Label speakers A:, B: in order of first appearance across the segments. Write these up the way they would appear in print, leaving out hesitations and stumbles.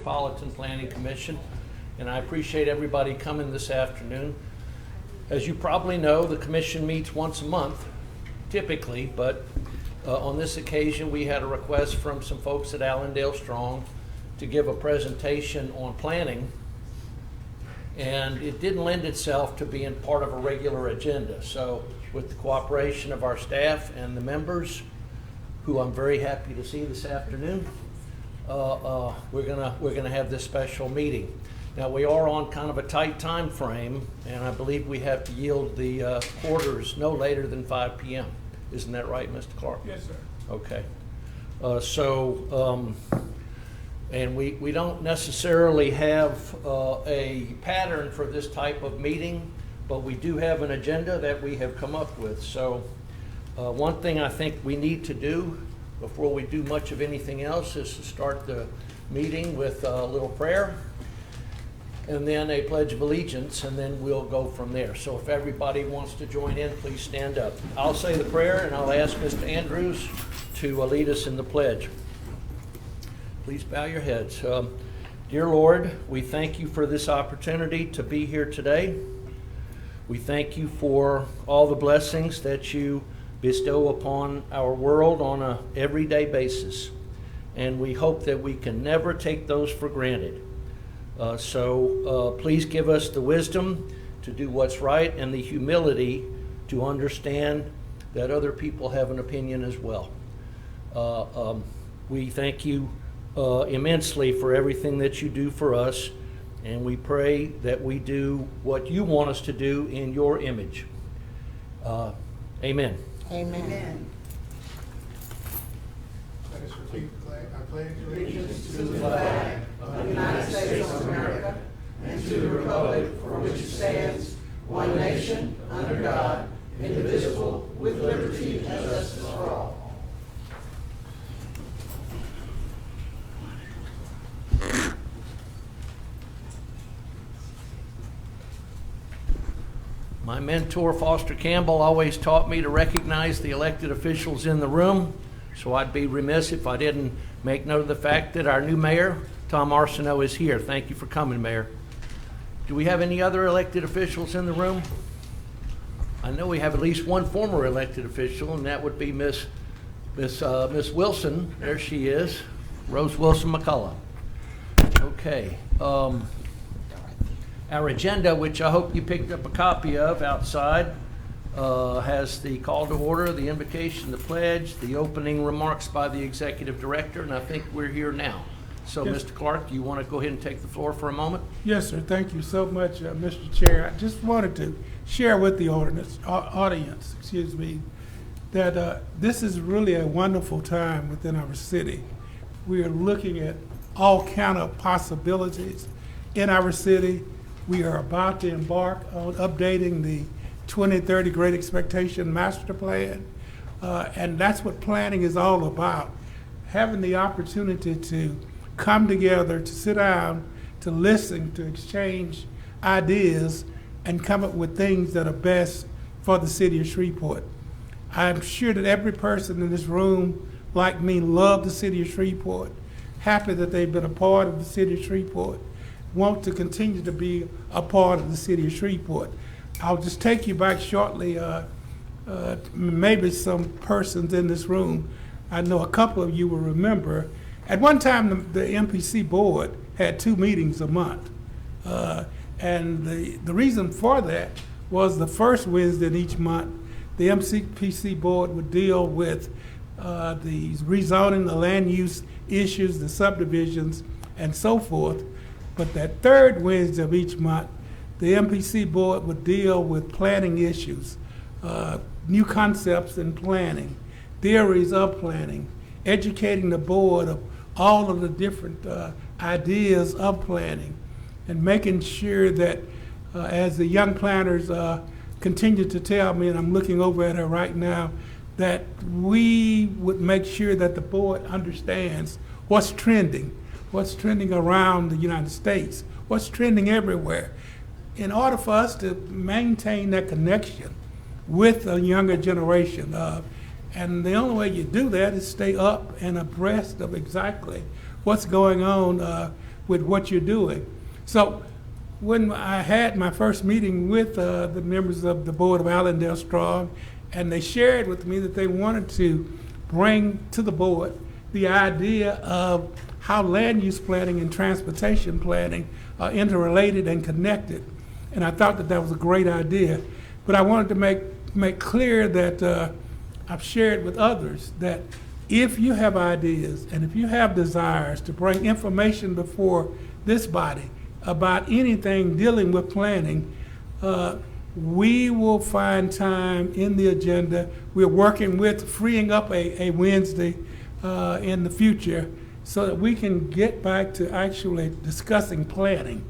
A: Metropolitan Planning Commission, and I appreciate everybody coming this afternoon. As you probably know, the commission meets once a month, typically, but on this occasion we had a request from some folks at Allendale Strong to give a presentation on planning, and it didn't lend itself to being part of a regular agenda. So with the cooperation of our staff and the members, who I'm very happy to see this afternoon, we're gonna have this special meeting. Now, we are on kind of a tight time frame, and I believe we have to yield the orders no later than 5 p.m. Isn't that right, Mr. Clark?
B: Yes, sir.
A: Okay. And we don't necessarily have a pattern for this type of meeting, but we do have an agenda that we have come up with. So one thing I think we need to do before we do much of anything else is to start the meeting with a little prayer, and then a pledge of allegiance, and then we'll go from there. So if everybody wants to join in, please stand up. I'll say the prayer, and I'll ask Mr. Andrews to lead us in the pledge. Please bow your heads. Dear Lord, we thank you for this opportunity to be here today. We thank you for all the blessings that you bestow upon our world on an everyday basis. And we hope that we can never take those for granted. So please give us the wisdom to do what's right and the humility to understand that other people have an opinion as well. We thank you immensely for everything that you do for us, and we pray that we do what you want us to do in your image. Amen.
C: Amen.
B: Let us repeat the flag. I pledge
C: Allegiance to the flag of the United States of America and to the republic for which it stands, one nation, under God, indivisible, with liberty and justice for all.
A: My mentor, Foster Campbell, always taught me to recognize the elected officials in the room, so I'd be remiss if I didn't make note of the fact that our new mayor, Tom Arsenault, is here. Thank you for coming, Mayor. Do we have any other elected officials in the room? I know we have at least one former elected official, and that would be Miss Wilson. There she is, Rose Wilson McCullough. Okay. Our agenda, which I hope you picked up a copy of outside, has the call to order, the invocation, the pledge, the opening remarks by the executive director, and I think we're here now. So,
B: Yes.
A: Mr. Clark, do you want to go ahead and take the floor for a moment?
B: Yes, sir. Thank you so much, Mr. Chair. I just wanted to share with the audience, that this is really a wonderful time within our city. We are looking at all kind of possibilities in our city. We are about to embark on updating the 2030 Great Expectation Master Plan, and that's what planning is all about. Having the opportunity to come together, to sit down, to listen, to exchange ideas, and come up with things that are best for the city of Shreveport. I'm sure that every person in this room, like me, love the city of Shreveport, happy that they've been a part of the city of Shreveport, want to continue to be a part of the city of Shreveport. I'll just take you back shortly, maybe some persons in this room, I know a couple of you will remember, at one time the MPC Board had 2 meetings a month. And the reason for that was the first Wednesday in each month, the MPC Board would deal with the rezoning, the land use issues, the subdivisions, and so forth. But that third Wednesday of each month, the MPC Board would deal with planning issues, new concepts in planning, theories of planning, educating the board of all of the different ideas of planning, and making sure that as the young planners continue to tell me, and I'm looking over at her right now, that we would make sure that the board understands what's trending around the United States, what's trending everywhere, in order for us to maintain that connection with a younger generation. And the only way you do that is stay up and abreast of exactly what's going on with what you're doing. So when I had my first meeting with the members of the board of Allendale Strong, and they shared with me that they wanted to bring to the board the idea of how land use planning and transportation planning are interrelated and connected. And I thought that that was a great idea. But I wanted to make clear that I've shared with others that if you have ideas and if you have desires to bring information before this body about anything dealing with planning, we will find time in the agenda. We're working with freeing up a Wednesday in the future so that we can get back to actually discussing planning.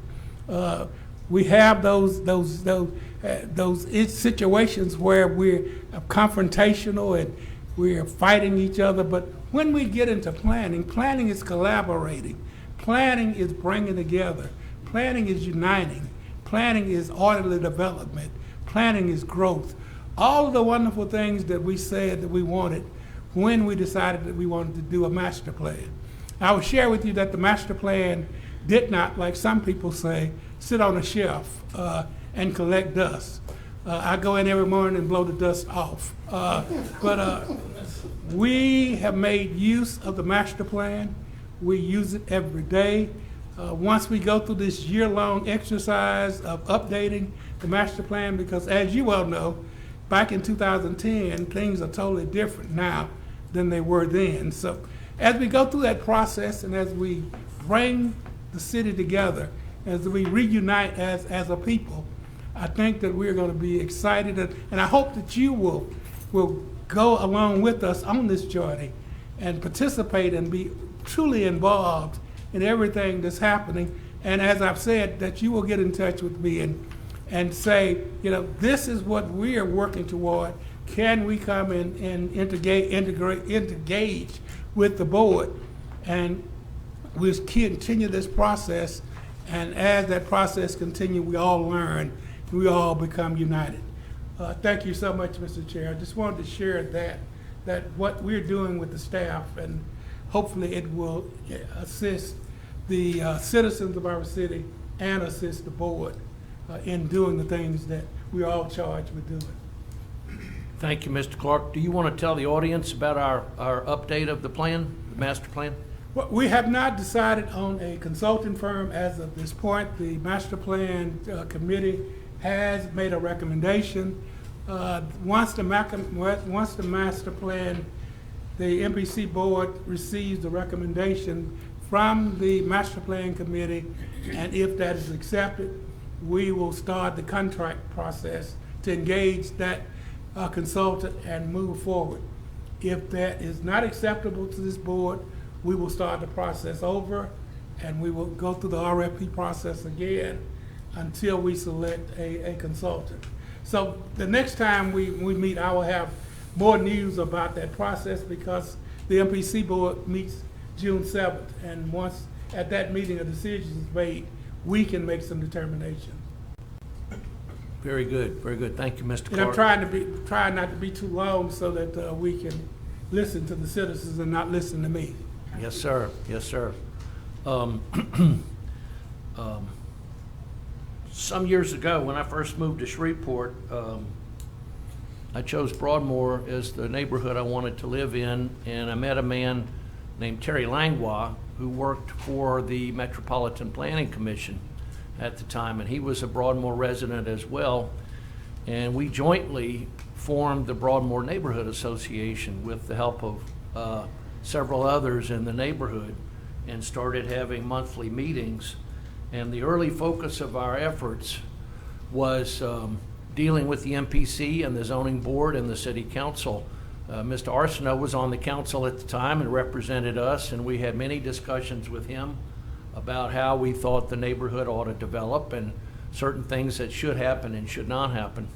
B: We have those situations where we're confrontational and we're fighting each other, but when we get into planning, planning is collaborating. Planning is bringing together. Planning is uniting. Planning is orderly development. Planning is growth. All of the wonderful things that we said that we wanted when we decided that we wanted to do a master plan. I will share with you that the master plan did not, like some people say, sit on a shelf and collect dust. I go in every morning and blow the dust off. But we have made use of the master plan. We use it every day. Once we go through this year-long exercise of updating the master plan, because as you well know, back in 2010, things are totally different now than they were then. So as we go through that process and as we bring the city together, as we reunite as a people, I think that we're going to be excited, and I hope that you will go along with us on this journey and participate and be truly involved in everything that's happening. And as I've said, that you will get in touch with me and say, you know, this is what we are working toward. Can we come and engage with the board? And we'll continue this process. And as that process continues, we all learn, we all become united. Thank you so much, Mr. Chair. I just wanted to share that what we're doing with the staff, and hopefully it will assist the citizens of our city and assist the board in doing the things that we're all charged with doing.
A: Thank you, Mr. Clark. Do you want to tell the audience about our update of the plan, the master plan?
B: Well, we have not decided on a consulting firm as of this point. The master plan committee has made a recommendation. Once the master plan, the MPC board receives the recommendation from the master plan committee, and if that is accepted, we will start the contract process to engage that consultant and move forward. If that is not acceptable to this board, we will start the process over, and we will go through the RFP process again until we select a consultant. So the next time we meet, I will have more news about that process, because the MPC board meets June 7th, and once at that meeting a decision is made, we can make some determination.
A: Very good, very good. Thank you, Mr. Clark.
B: And I'm trying not to be too long so that we can listen to the citizens and not listen to me.
A: Yes, sir. Yes, sir. Some years ago, when I first moved to Shreveport, I chose Broadmoor as the neighborhood I wanted to live in, and I met a man named Terry Langlois who worked for the Metropolitan Planning Commission at the time, and he was a Broadmoor resident as well. And we jointly formed the Broadmoor Neighborhood Association with the help of several others in the neighborhood, and started having monthly meetings. And the early focus of our efforts was dealing with the MPC and the zoning board and the city council. Mr. Arsenault was on the council at the time and represented us, and we had many discussions with him about how we thought the neighborhood ought to develop and certain things that should happen and should not happen.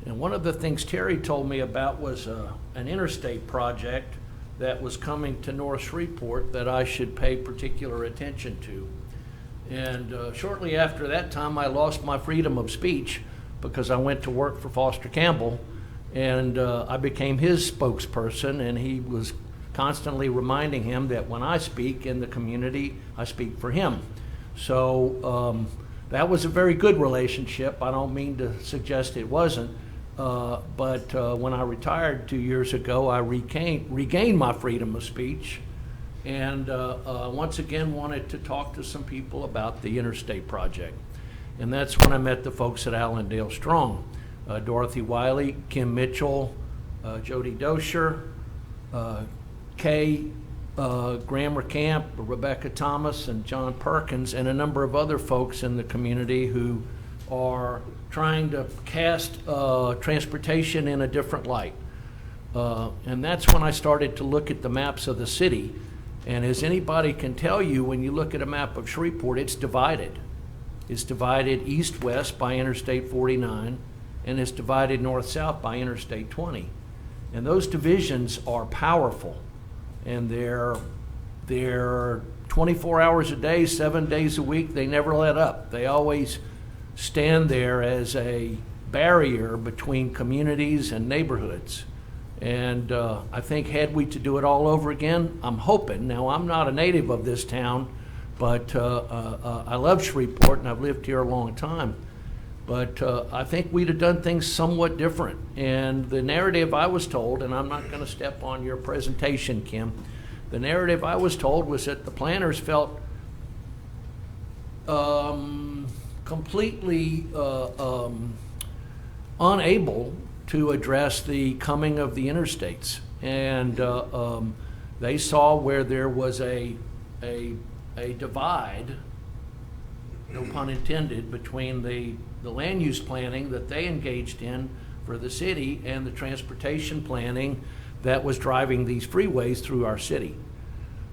A: And one of the things Terry told me about was an interstate project that was coming to North Shreveport that I should pay particular attention to. And shortly after that time, I lost my freedom of speech because I went to work for Foster Campbell, and I became his spokesperson, and he was constantly reminding him that when I speak in the community, I speak for him. So that was a very good relationship. I don't mean to suggest it wasn't, but when I retired 2 years ago, I regained my freedom of speech, and once again wanted to talk to some people about the Interstate project. And that's when I met the folks at Allendale Strong, Dorothy Wiley, Kim Mitchell, Jody Dosher, Kay Grammer Camp, Rebecca Thomas, and John Perkins, and a number of other folks in the community who are trying to cast transportation in a different light. And that's when I started to look at the maps of the city. And as anybody can tell you, when you look at a map of Shreveport, it's divided. It's divided east-west by Interstate 49, and it's divided north-south by Interstate 20. And those divisions are powerful, and they're 24 hours a day, 7 days a week. They never let up. They always stand there as a barrier between communities and neighborhoods. And I think had we to do it all over again, I'm hoping, now I'm not a native of this town, but I love Shreveport and I've lived here a long time. But I think we'd have done things somewhat different. And the narrative I was told, and I'm not going to step on your presentation, Kim, the narrative I was told was that the planners felt completely unable to address the coming of the interstates. And they saw where there was a divide, no pun intended, between the land use planning that they engaged in for the city and the transportation planning that was driving these freeways through our city.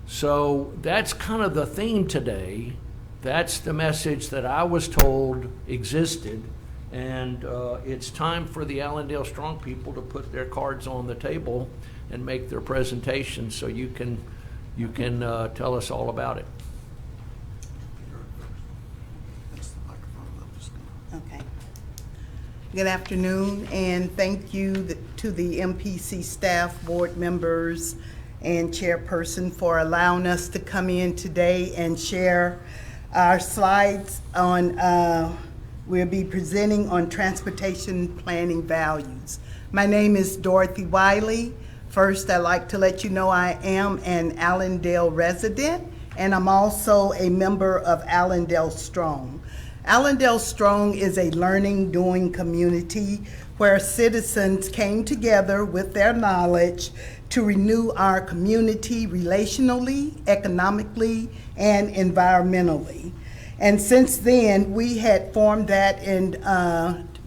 A: So that's kind of the theme today. That's the message that I was told existed. And it's time for the Allendale Strong people to put their cards on the table and make their presentation, so you can tell us all about it.
C: Okay. Good afternoon, and thank you to the MPC staff, board members, and chairperson for allowing us to come in today and share our slides on we'll be presenting on transportation planning values. My name is Dorothy Wiley. First, I'd like to let you know I am an Allendale resident, and I'm also a member of Allendale Strong. Allendale Strong is a learning, doing community where citizens came together with their knowledge to renew our community relationally, economically, and environmentally. And since then, we had formed that in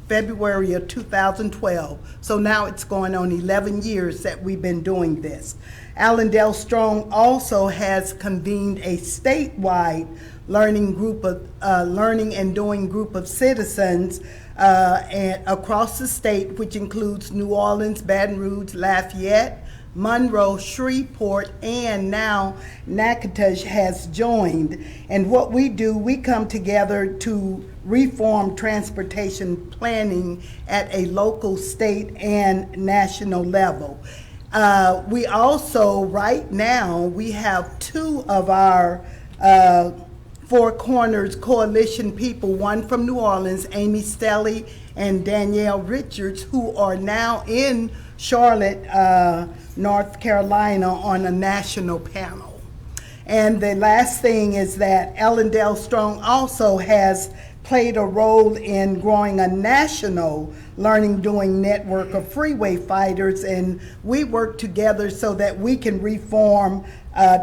C: February of 2012. So now it's going on 11 years that we've been doing this. Allendale Strong also has convened a statewide learning and doing group of citizens and across the state, which includes New Orleans, Baton Rouge, Lafayette, Monroe, Shreveport, and now Natchitoches has joined. And what we do, we come together to reform transportation planning at a local, state, and national level. We also, right now, we have two of our Four Corners Coalition people, one from New Orleans, Amy Stelly and Danielle Richards, who are now in Charlotte, North Carolina on a national panel. And the last thing is that Allendale Strong also has played a role in growing a national learning doing network of freeway fighters, and we work together so that we can reform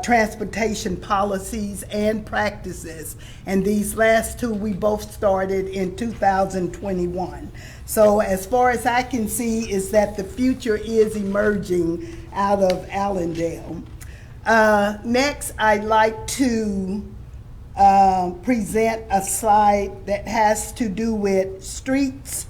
C: transportation policies and practices. And these last two we both started in 2021. So as far as I can see is that the future is emerging out of Allendale. Next, I'd like to present a slide that has to do with streets,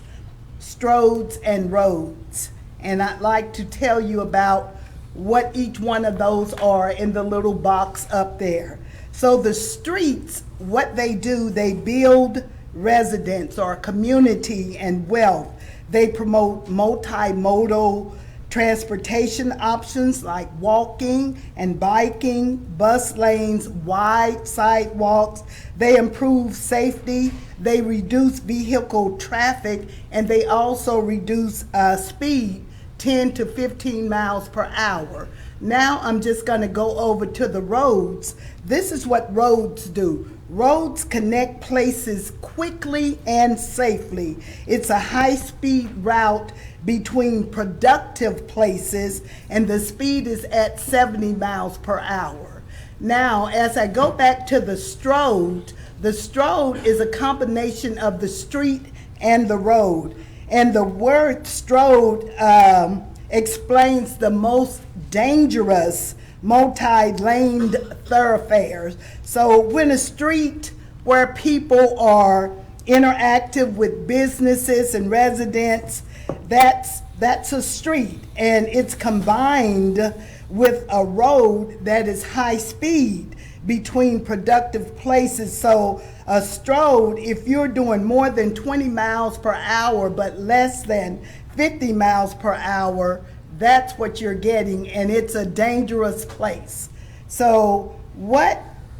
C: stroads, and roads. And I'd like to tell you about what each one of those are in the little box up there. So the streets, what they do, they build residents or community and wealth. They promote multimodal transportation options like walking and biking, bus lanes, wide sidewalks. They improve safety, they reduce vehicle traffic, and they also reduce speed 10 to 15 miles per hour. Now I'm just going to go over to the roads. This is what roads do. Roads connect places quickly and safely. It's a high-speed route between productive places, and the speed is at 70 miles per hour. Now, as I go back to the Strode is a combination of the street and the road. And the word Strode explains the most dangerous multi-laned thoroughfares. So when a street where people are interactive with businesses and residents, that's a street, and it's combined with a road that is high speed between productive places. So a Strode, if you're doing more than 20 miles per hour but less than 50 miles per hour, that's what you're getting, and it's a dangerous place. So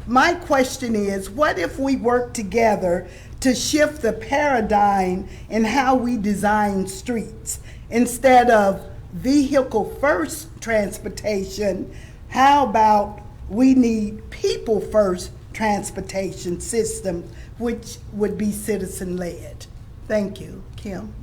C: my question is, what if we work together to shift the paradigm in how we design streets? Instead of vehicle first transportation, how about we need people first transportation system, which would be citizen led? Thank you, Kim.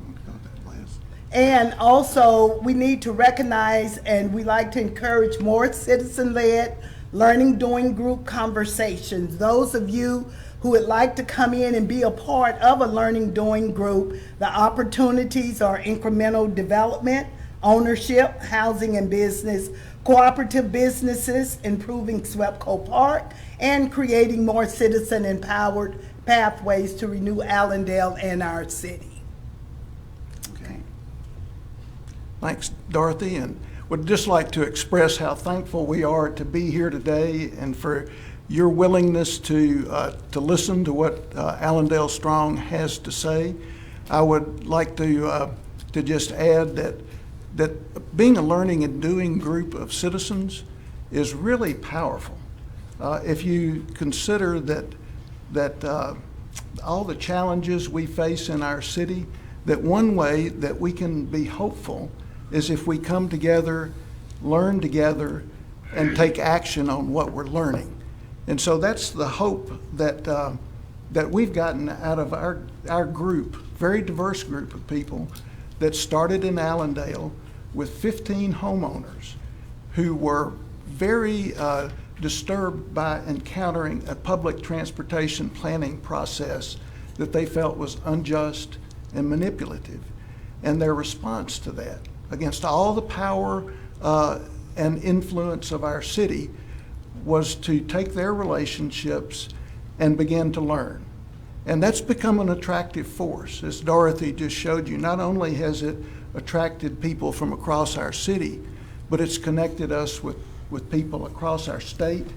C: And also, we need to recognize, and we like to encourage more citizen-led learning doing group conversations. Those of you who would like to come in and be a part of a learning doing group, the opportunities are incremental development, ownership, housing and business, cooperative businesses, improving SWEPCO Park, and creating more citizen-empowered pathways to renew Allendale and our city.
D: Thanks, Dorothy, and would just like to express how thankful we are to be here today and for your willingness to listen to what Allendale Strong has to say. I would like to just add that being a learning and doing group of citizens is really powerful. If you consider that all the challenges we face in our city, that one way that we can be hopeful is if we come together, learn together, and take action on what we're learning. And so that's the hope that we've gotten out of our group, very diverse group of people that started in Allendale with 15 homeowners who were very disturbed by encountering a public transportation planning process that they felt was unjust and manipulative. And their response to that, against all the power and influence of our city, was to take their relationships and begin to learn. And that's become an attractive force. As Dorothy just showed you, not only has it attracted people from across our city, but it's connected us with people across our state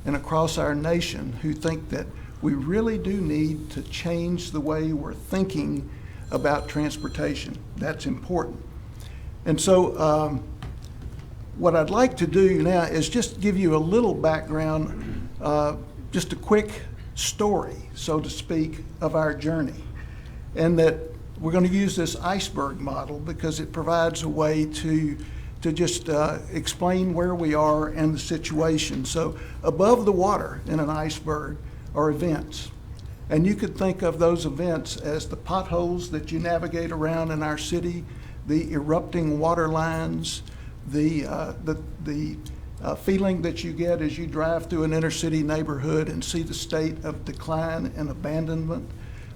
D: and across our nation who think that we really do need to change the way we're thinking about transportation. That's important. And so what I'd like to do now is just give you a little background, just a quick story, so to speak, of our journey. And that we're going to use this iceberg model because it provides a way to just explain where we are and the situation. So above the water in an iceberg are events. And you could think of those events as the potholes that you navigate around in our city, the erupting water lines, the feeling that you get as you drive through an inner city neighborhood and see the state of decline and abandonment,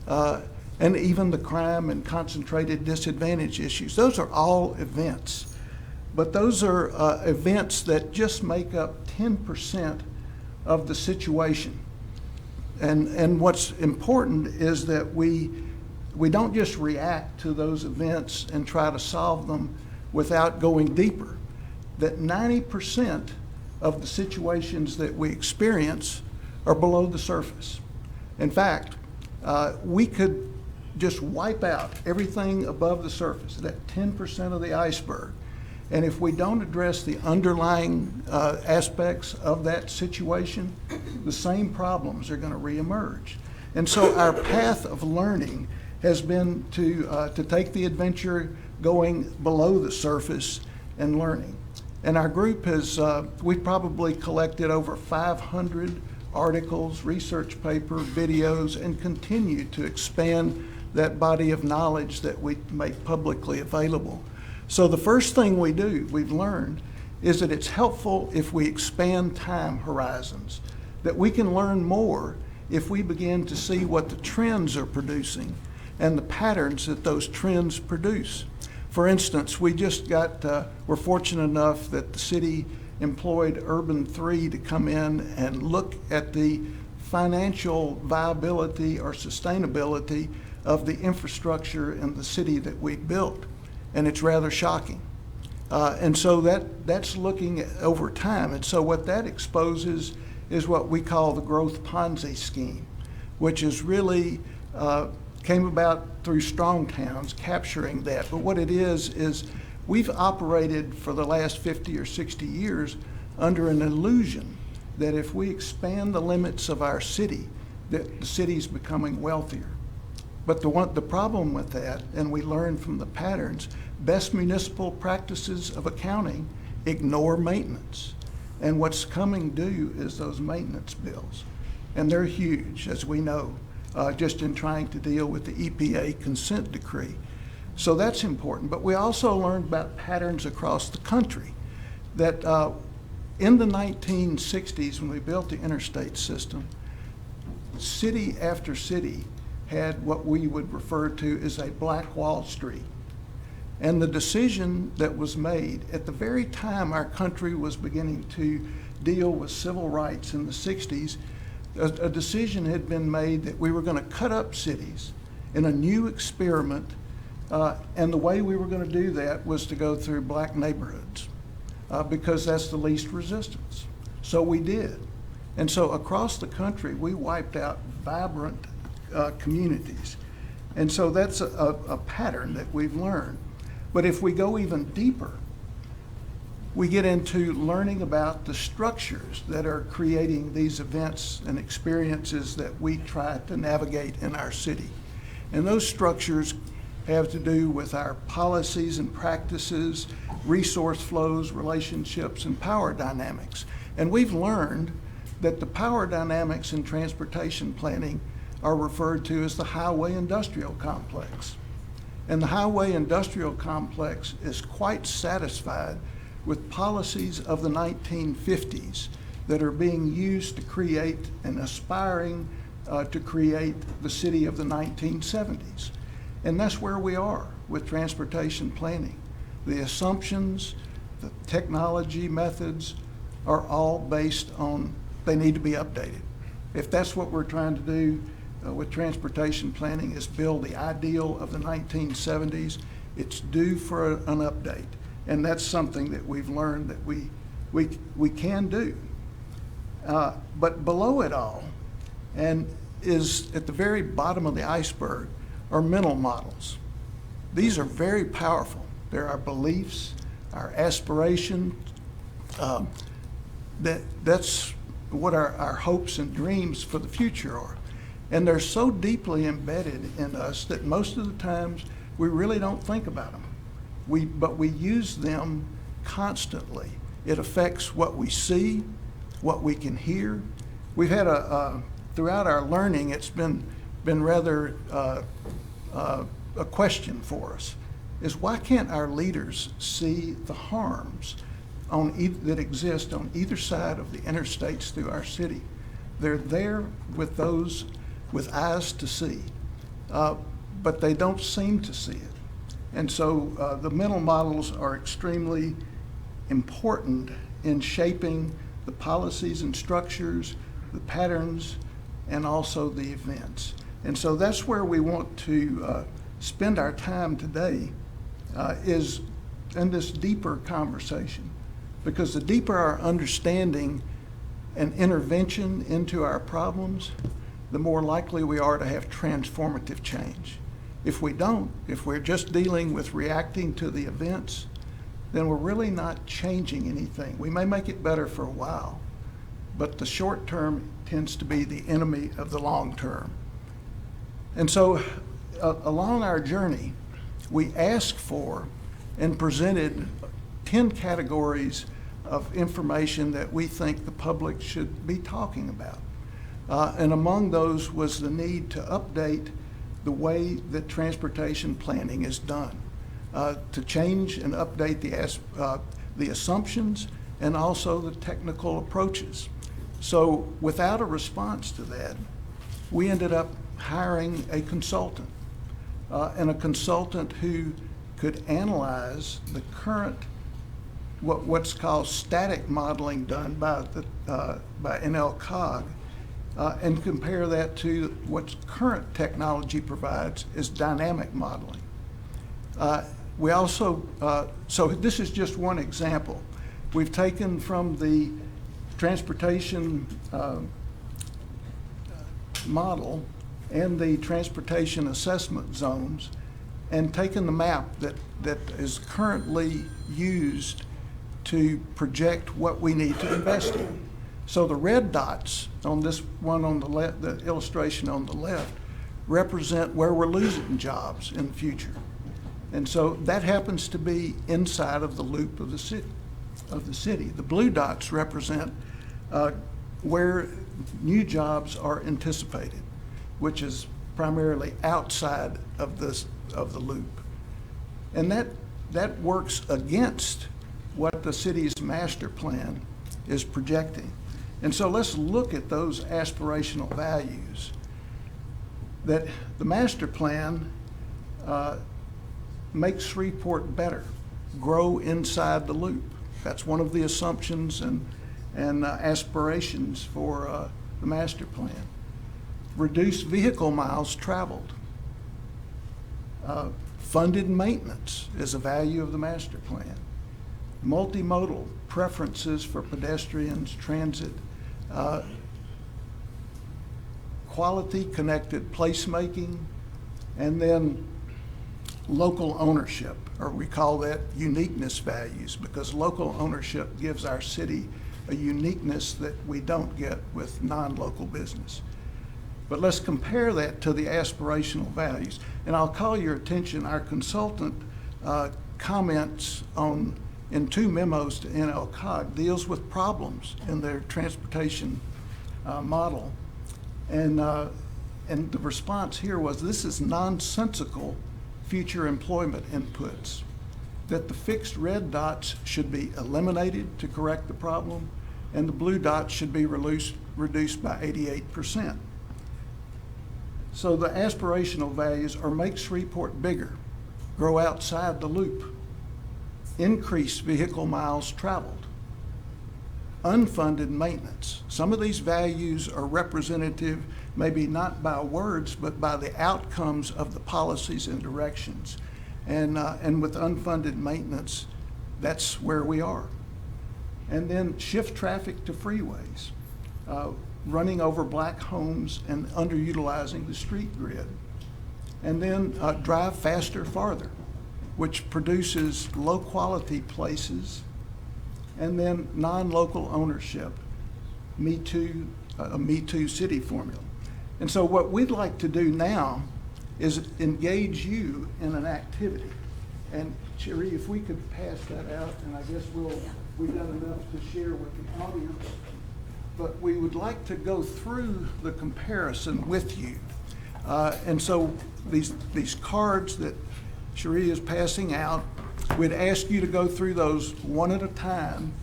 D: and even the crime and concentrated disadvantage issues. Those are all events. But those are events that just make up 10% of the situation. And what's important is that we don't just react to those events and try to solve them without going deeper. That 90% of the situations that we experience are below the surface. In fact, we could just wipe out everything above the surface, that 10% of the iceberg, And if we don't address the underlying aspects of that situation, the same problems are going to reemerge. And so our path of learning has been to take the adventure going below the surface and learning. And our group has, we've probably collected over 500 articles, research paper, videos, and continue to expand that body of knowledge that we make publicly available. So the first thing we do, we've learned, is that it's helpful if we expand time horizons, that we can learn more if we begin to see what the trends are producing and the patterns that those trends produce. For instance, we just got, we're fortunate enough that the city employed Urban 3 to come in and look at the financial viability or sustainability of the infrastructure in the city that we built. And it's rather shocking. And so that's looking over time. And so what that exposes is what we call the growth Ponzi scheme, which is really came about through strong towns capturing that. But what it is we've operated for the last 50 or 60 years under an illusion that if we expand the limits of our city, that the city's becoming wealthier. But the problem with that, and we learn from the patterns, best municipal practices of accounting ignore maintenance. And what's coming due is those maintenance bills. And they're huge, as we know, just in trying to deal with the EPA consent decree. So that's important. But we also learned about patterns across the country that in the 1960s, when we built the interstate system, city after city had what we would refer to as a Black Wall Street. And the decision that was made at the very time our country was beginning to deal with civil rights in the 60s, a decision had been made that we were going to cut up cities in a new experiment, and the way we were going to do that was to go through black neighborhoods because that's the least resistance. So we did. And so across the country, we wiped out vibrant communities. And so that's a pattern that we've learned. But if we go even deeper, we get into learning about the structures that are creating these events and experiences that we try to navigate in our city. And those structures have to do with our policies and practices, resource flows, relationships, and power dynamics. And we've learned that the power dynamics in transportation planning are referred to as the highway industrial complex. And the highway industrial complex is quite satisfied with policies of the 1950s that are being used to create and aspiring to create the city of the 1970s. And that's where we are with transportation planning. The assumptions, the technology methods are all based on, they need to be updated. If that's what we're trying to do with transportation planning, is build the ideal of the 1970s, it's due for an update. And that's something that we've learned that we can do. But below it all, and is at the very bottom of the iceberg, are mental models. These are very powerful. They're our beliefs, our aspirations. That's what our hopes and dreams for the future are. And they're so deeply embedded in us that most of the times we really don't think about them. But we use them constantly. It affects what we see, what we can hear. We've had throughout our learning, it's been rather a question for us, is why can't our leaders see the harms that exist on either side of the interstates through our city? They're there with those with eyes to see, but they don't seem to see it. And so the mental models are extremely important in shaping the policies and structures, the patterns, and also the events. And so that's where we want to spend our time today, is in this deeper conversation. Because the deeper our understanding and intervention into our problems, the more likely we are to have transformative change. If we don't, if we're just dealing with reacting to the events, then we're really not changing anything. We may make it better for a while, but the short term tends to be the enemy of the long term. And so along our journey, we asked for and presented 10 categories of information that we think the public should be talking about. And among those was the need to update the way that transportation planning is done, to change and update the assumptions and also the technical approaches. So without a response to that, we ended up hiring a consultant, and a consultant who could analyze the current, what's called static modeling done by NLCOG, and compare that to what current technology provides is dynamic modeling. We also, so this is just one example. We've taken from the transportation model and the transportation assessment zones and taken the map that is currently used to project what we need to invest in. So the red dots on this one on the left, the illustration on the left, represent where we're losing jobs in the future. And so that happens to be inside of the loop of the city. The blue dots represent where new jobs are anticipated, which is primarily outside of the loop. And that works against what the city's master plan is projecting. And so let's look at those aspirational values. That the master plan makes Shreveport better, grow inside the loop. That's one of the assumptions and aspirations for the master plan. Reduce vehicle miles traveled. Funded maintenance is a value of the master plan. Multimodal preferences for pedestrians, transit, quality connected placemaking, and then local ownership, or we call that uniqueness values, because local ownership gives our city a uniqueness that we don't get with non-local business. But let's compare that to the aspirational values. And I'll call your attention, our consultant comments in 2 memos to NLCOG deals with problems in their transportation model. And the response here was, this is nonsensical future employment inputs, that the fixed red dots should be eliminated to correct the problem, and the blue dots should be reduced by 88%. So the aspirational values are make Shreveport bigger, grow outside the loop, increase vehicle miles traveled, unfunded maintenance. Some of these values are representative, maybe not by words, but by the outcomes of the policies and directions. And with unfunded maintenance, that's where we are. And then shift traffic to freeways, running over black homes and underutilizing the street grid. And then drive faster, farther, which produces low quality places. And then non-local ownership, Me Too, a Me Too city formula. And so what we'd like to do now is engage you in an activity. And Cherie, if we could pass that out, and I guess we've got enough to share with the audience. But we would like to go through the comparison with you. And so these cards that Cherie is passing out, we'd ask you to go through those one at a time.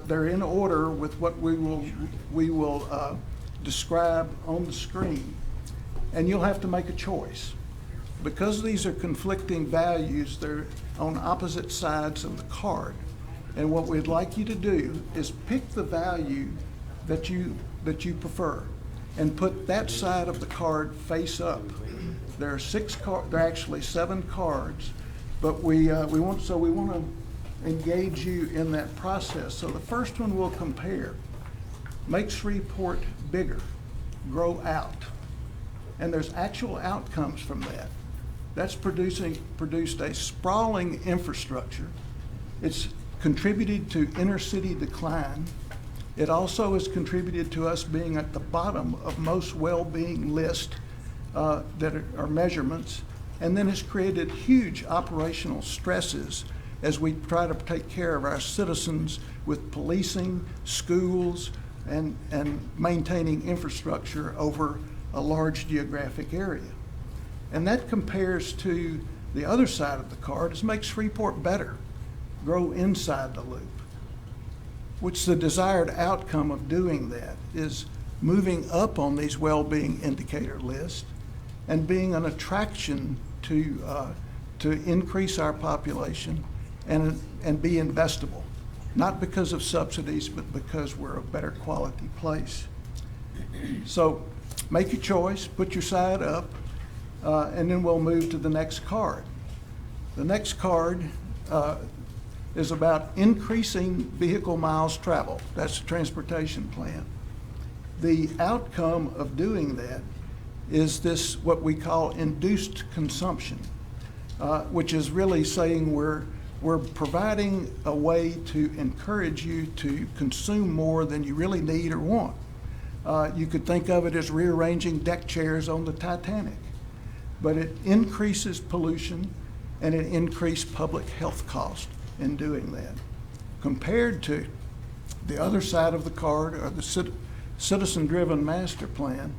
D: They're in order with what we will describe on the screen. And you'll have to make a choice. Because these are conflicting values, they're on opposite sides of the card. And what we'd like you to do is pick the value that you prefer and put that side of the card face up. There are there are actually 7 cards, but we want to engage you in that process. So the first one we'll compare. Make Shreveport bigger, grow out. And there's actual outcomes from that. That's produced a sprawling infrastructure It's contributed to inner city decline. It also has contributed to us being at the bottom of most well-being lists that are measurements, and then has created huge operational stresses as we try to take care of our citizens with policing, schools, and maintaining infrastructure over a large geographic area. And that compares to the other side of the card, is makes Freeport better, grow inside the loop, which the desired outcome of doing that is moving up on these well-being indicator lists and being an attraction to increase our population and be investable, not because of subsidies, but because we're a better quality place. So make your choice, put your side up, and then we'll move to the next card. The next card is about increasing vehicle miles traveled. That's the transportation plan. The outcome of doing that is this, what we call induced consumption, which is really saying we're providing a way to encourage you to consume more than you really need or want. You could think of it as rearranging deck chairs on the Titanic, but it increases pollution and it increased public health costs in doing that. Compared to the other side of the card, or the citizen-driven master plan,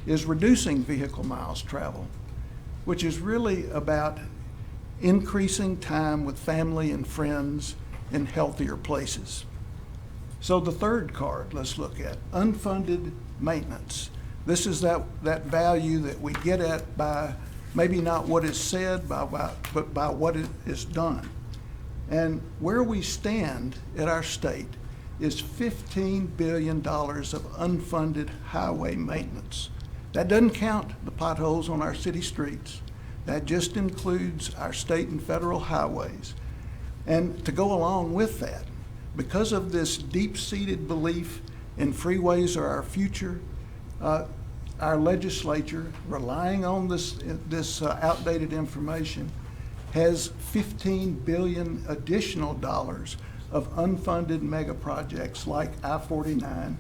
D: is reducing vehicle miles traveled, which is really about increasing time with family and friends in healthier places. So the third card, let's look at unfunded maintenance. This is that value that we get at by maybe not what is said, but by what is done. And where we stand at our state is $15 billion of unfunded highway maintenance. That doesn't count the potholes on our city streets. That just includes our state and federal highways. And to go along with that, because of this deep-seated belief in freeways are our future, our legislature, relying on this outdated information, has $15 billion additional dollars of unfunded mega projects like I-49,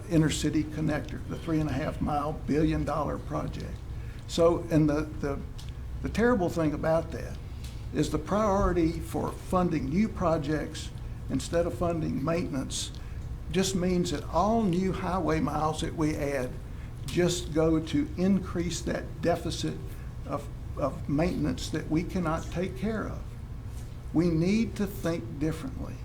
D: Intercity Connector, the 3.5-mile billion-dollar project. So, and the terrible thing about that is the priority for funding new projects instead of funding maintenance just means that all new highway miles that we add just go to increase that deficit of maintenance that we cannot take care of. We need to think differently.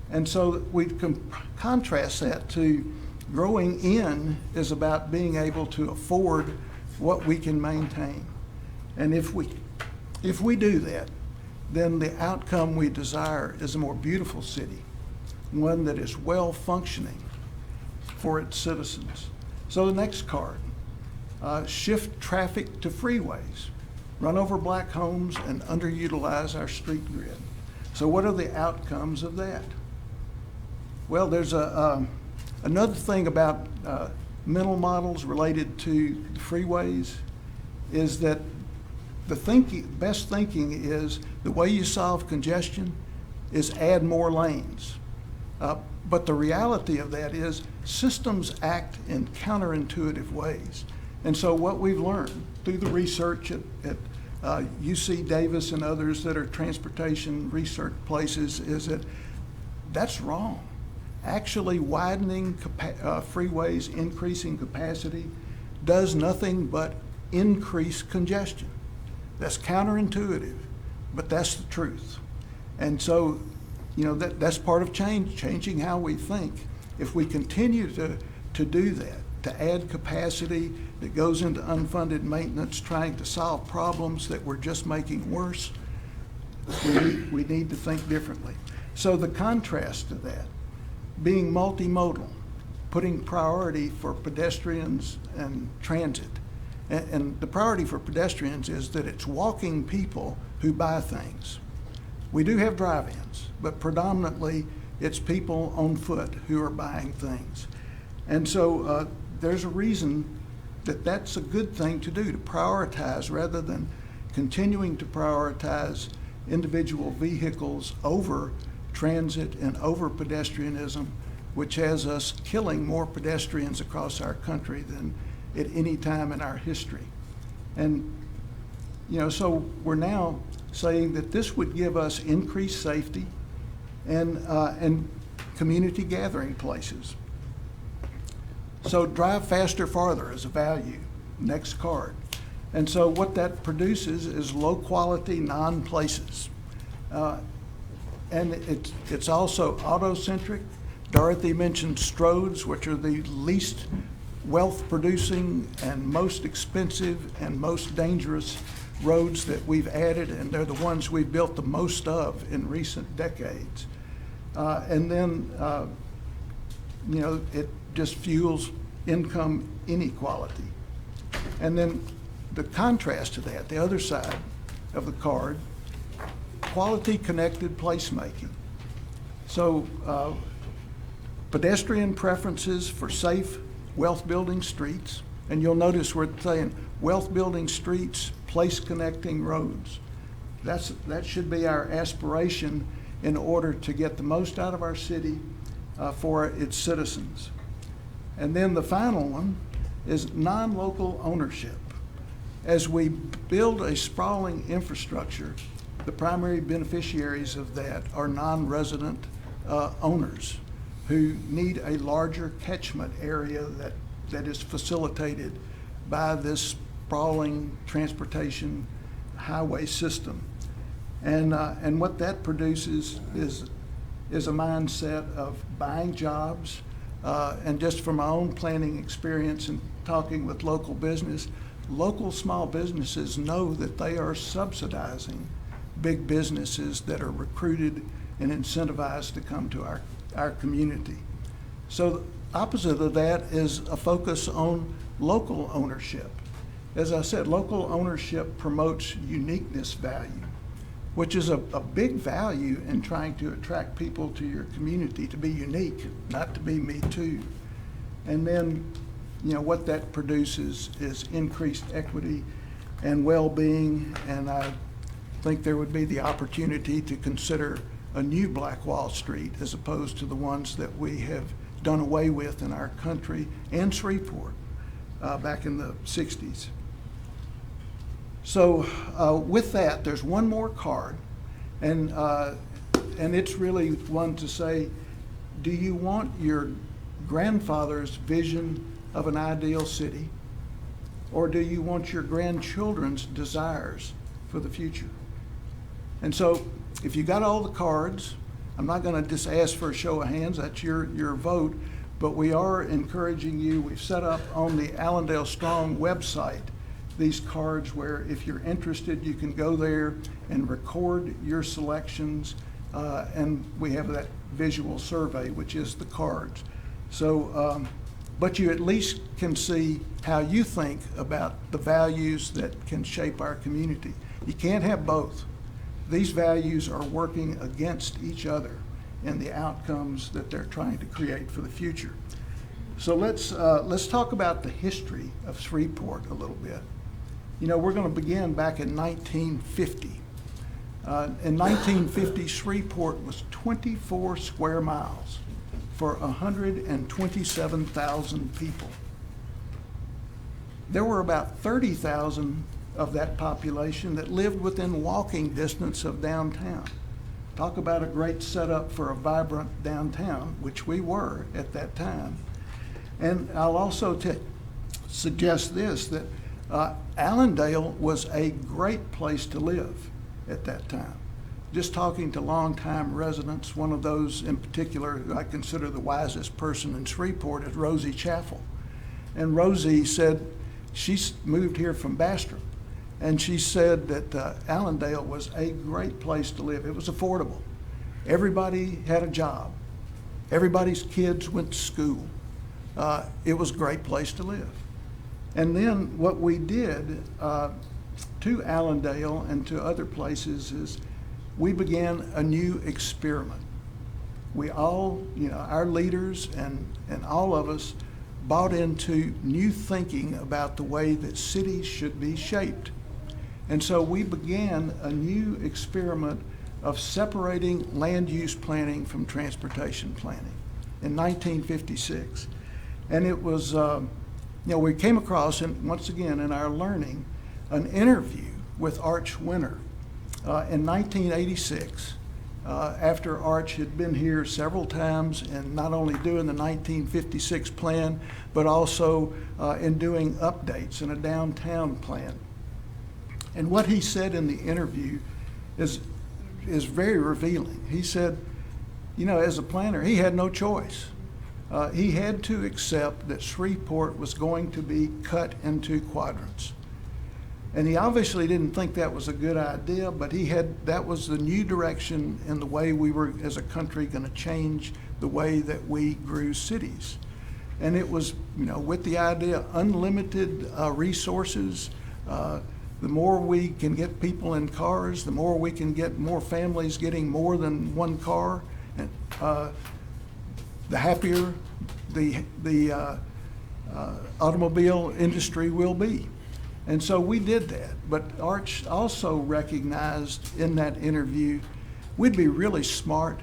D: And so we can contrast that to growing in is about being able to afford what we can maintain. And if we do that, then the outcome we desire is a more beautiful city, one that is well functioning for its citizens. So the next card, shift traffic to freeways, run over black homes and underutilize our street grid. So what are the outcomes of that? Well, there's another thing about mental models related to the freeways is that the best thinking is the way you solve congestion is add more lanes. But the reality of that is systems act in counterintuitive ways. And so what we've learned through the research at UC Davis and others that are transportation research places is that that's wrong. Actually widening freeways, increasing capacity, does nothing but increase congestion. That's counterintuitive, but that's the truth. And so, that's part of changing how we think. If we continue to do that, to add capacity that goes into unfunded maintenance, trying to solve problems that we're just making worse, we need to think differently. So the contrast to that, being multimodal, putting priority for pedestrians and transit. And the priority for pedestrians is that it's walking people who buy things. We do have drive-ins, but predominantly it's people on foot who are buying things. And so there's a reason that that's a good thing to do, to prioritize rather than continuing to prioritize individual vehicles over transit and over pedestrianism, which has us killing more pedestrians across our country than at any time in our history. And, so we're now saying that this would give us increased safety and community gathering places. So drive faster, farther is a value. Next card. And so what that produces is low-quality non-places. And it's also auto-centric. Dorothy mentioned Stroads, which are the least wealth-producing and most expensive and most dangerous roads that we've added, and they're the ones we've built the most of in recent decades. And then, it just fuels income inequality. And then the contrast to that, the other side of the card, quality connected placemaking. So pedestrian preferences for safe, wealth-building streets, and you'll notice we're saying wealth-building streets, place-connecting roads. That should be our aspiration in order to get the most out of our city for its citizens. And then the final one is non-local ownership. As we build a sprawling infrastructure, the primary beneficiaries of that are non-resident owners who need a larger catchment area that is facilitated by this sprawling transportation highway system. And what that produces is a mindset of buying jobs, and just from my own planning experience and talking with local business, local small businesses know that they are subsidizing big businesses that are recruited and incentivized to come to our community. So the opposite of that is a focus on local ownership. As I said, local ownership promotes uniqueness value, which is a big value in trying to attract people to your community, to be unique, not to be me too. And then, what that produces is increased equity and well-being, and I think there would be the opportunity to consider a new Black Wall Street as opposed to the ones that we have done away with in our country and Shreveport back in the 60s. So with that, there's one more card, and it's really one to say, do you want your grandfather's vision of an ideal city, or do you want your grandchildren's desires for the future? And so if you got all the cards, I'm not going to just ask for a show of hands, that's your vote, but we are encouraging you. We've set up on the Allendale Strong website these cards where if you're interested, you can go there and record your selections, and we have that visual survey, which is the cards. So, but you at least can see how you think about the values that can shape our community. You can't have both. These values are working against each other in the outcomes that they're trying to create for the future. So let's talk about the history of Shreveport a little bit. We're going to begin back in 1950. In 1950, Shreveport was 24 square miles for 127,000 people. There were about 30,000 of that population that lived within walking distance of downtown. Talk about a great setup for a vibrant downtown, which we were at that time. And I'll also suggest this, that Allendale was a great place to live at that time. Just talking to longtime residents, one of those in particular I consider the wisest person in Shreveport is Rosie Chaffel. And Rosie said, she moved here from Bastrop, and she said that Allendale was a great place to live. It was affordable. Everybody had a job. Everybody's kids went to school. It was a great place to live. And then what we did to Allendale and to other places is we began a new experiment. We all, our leaders and all of us bought into new thinking about the way that cities should be shaped. And so we began a new experiment of separating land use planning from transportation planning in 1956. And it was, we came across, and once again in our learning, an interview with Arch Winter in 1986, after Arch had been here several times and not only doing the 1956 plan, but also in doing updates in a downtown plan. And what he said in the interview is very revealing. He said, as a planner, he had no choice. He had to accept that Shreveport was going to be cut into quadrants. And he obviously didn't think that was a good idea, but that was the new direction in the way we were, as a country, going to change the way that we grew cities. And it was, with the idea of unlimited resources. The more we can get people in cars, the more we can get more families getting more than one car, and the happier the automobile industry will be. And so we did that. But Arch also recognized in that interview we'd be really smart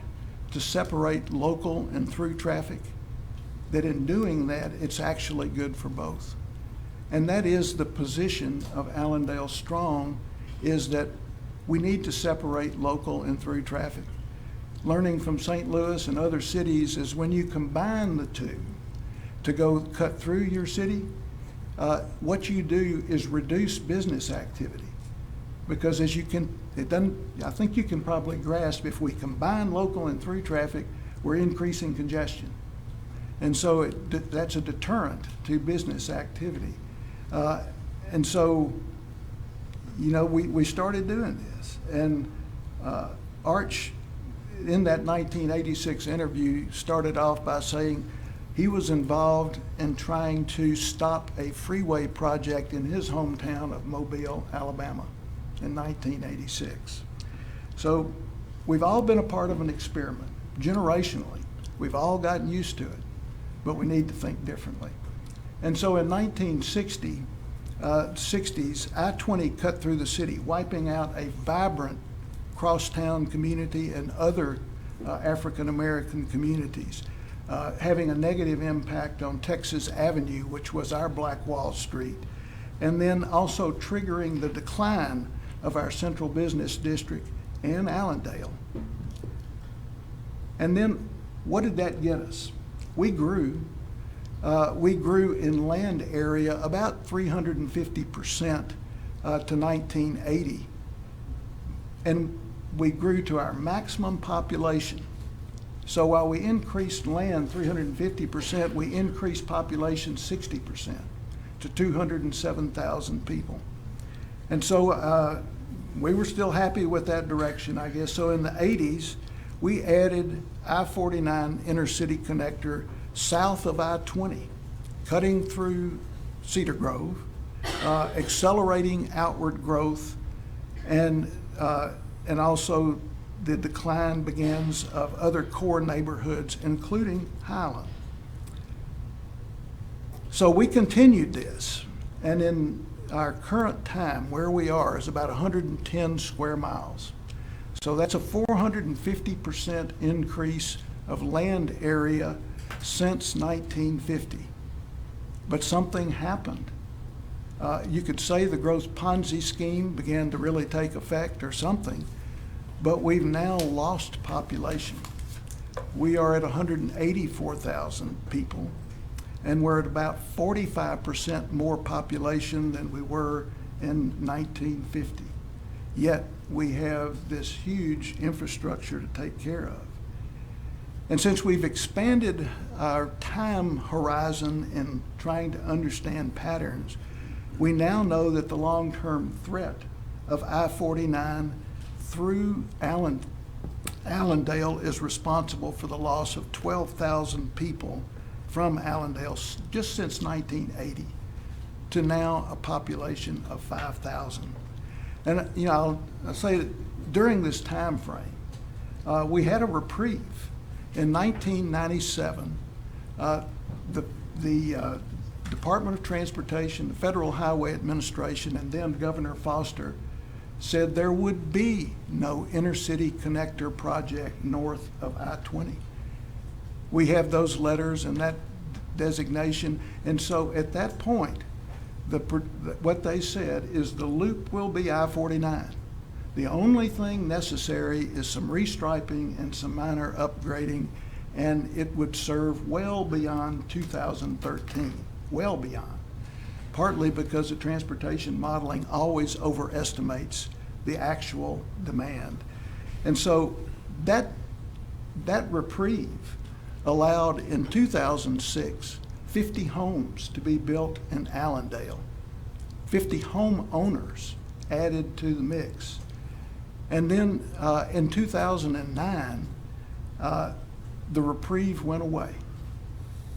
D: to separate local and through traffic, that in doing that, it's actually good for both. And that is the position of Allendale Strong, is that we need to separate local and through traffic. Learning from St. Louis and other cities is when you combine the two to go cut through your city, what you do is reduce business activity. Because I think you can probably grasp, if we combine local and through traffic, we're increasing congestion. And so that's a deterrent to business activity. And so, we started doing this. And Arch, in that 1986 interview, started off by saying he was involved in trying to stop a freeway project in his hometown of Mobile, Alabama, in 1986. So we've all been a part of an experiment, generationally. We've all gotten used to it, but we need to think differently. And so in 1960s, I-20 cut through the city, wiping out a vibrant crosstown community and other African-American communities, having a negative impact on Texas Avenue, which was our Black Wall Street, and then also triggering the decline of our central business district in Allendale. And then what did that get us? We grew in land area about 350% to 1980. And we grew to our maximum population. So while we increased land 350%, we increased population 60% to 207,000 people. And so we were still happy with that direction, I guess. So in the 80s, we added I-49 intercity connector south of I-20, cutting through Cedar Grove, accelerating outward growth, and also the decline begins of other core neighborhoods, including Highland. So we continued this, and in our current time, where we are is about 110 square miles. So that's a 450% increase of land area since 1950. But something happened. You could say the growth Ponzi scheme began to really take effect or something, but we've now lost population. We are at 184,000 people, and we're at about 45% more population than we were in 1950. Yet we have this huge infrastructure to take care of. And since we've expanded our time horizon in trying to understand patterns, we now know that the long-term threat of I-49 through Allendale is responsible for the loss of 12,000 people from Allendale just since 1980 to now a population of 5,000. And I'll say that during this time frame, we had a reprieve. In 1997, the Department of Transportation, the Federal Highway Administration, and then Governor Foster said there would be no intercity connector project north of I-20. We have those letters and that designation, and so at that point, what they said is the loop will be I-49. The only thing necessary is some restriping and some minor upgrading, and it would serve well beyond 2013, well beyond. Partly because the transportation modeling always overestimates the actual demand. And so that reprieve allowed in 2006, 50 homes to be built in Allendale, 50 homeowners added to the mix. And then in 2009, the reprieve went away.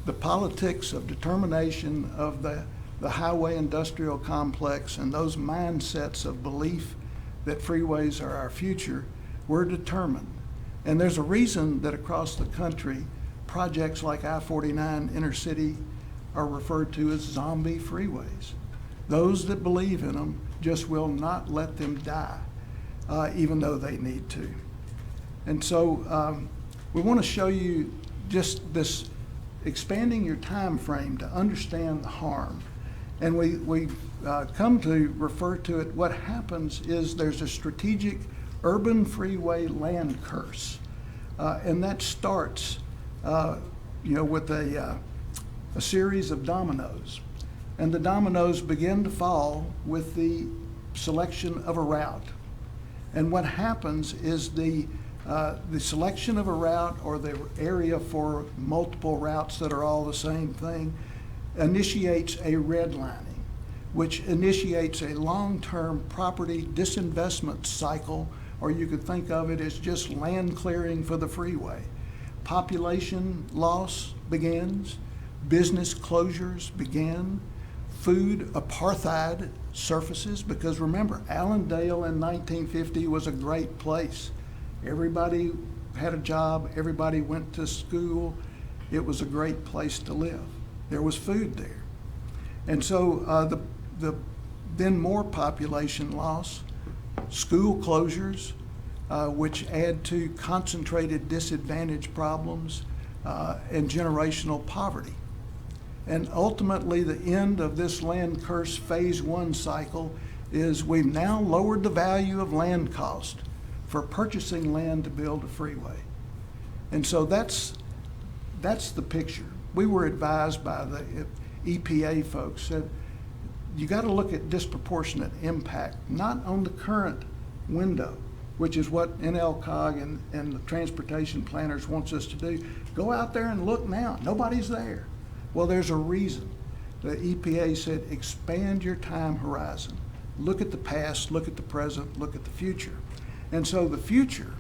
D: The politics of determination of the highway industrial complex and those mindsets of belief that freeways are our future were determined. And there's a reason that across the country, projects like I-49 Intercity are referred to as zombie freeways. Those that believe in them just will not let them die, even though they need to. And so we want to show you just this expanding your time frame to understand the harm. And we've come to refer to it, what happens is there's a strategic urban freeway land curse. And that starts with a series of dominoes. And the dominoes begin to fall with the selection of a route. And what happens is the selection of a route or the area for multiple routes that are all the same thing initiates a redlining, which initiates a long-term property disinvestment cycle, or you could think of it as just land clearing for the freeway. Population loss begins, business closures begin, food apartheid surfaces, because remember, Allendale in 1950 was a great place. Everybody had a job, everybody went to school. It was a great place to live. There was food there. And so then more population loss, school closures, which add to concentrated disadvantage problems and generational poverty. And ultimately, the end of this land curse phase one cycle is we've now lowered the value of land cost for purchasing land to build a freeway. And so that's the picture. We were advised by the EPA folks that you got to look at disproportionate impact, not on the current window, which is what NLCOG and the transportation planners wants us to do. Go out there and look now. Nobody's there. Well, there's a reason. The EPA said expand your time horizon. Look at the past, look at the present, look at the future. And so the future,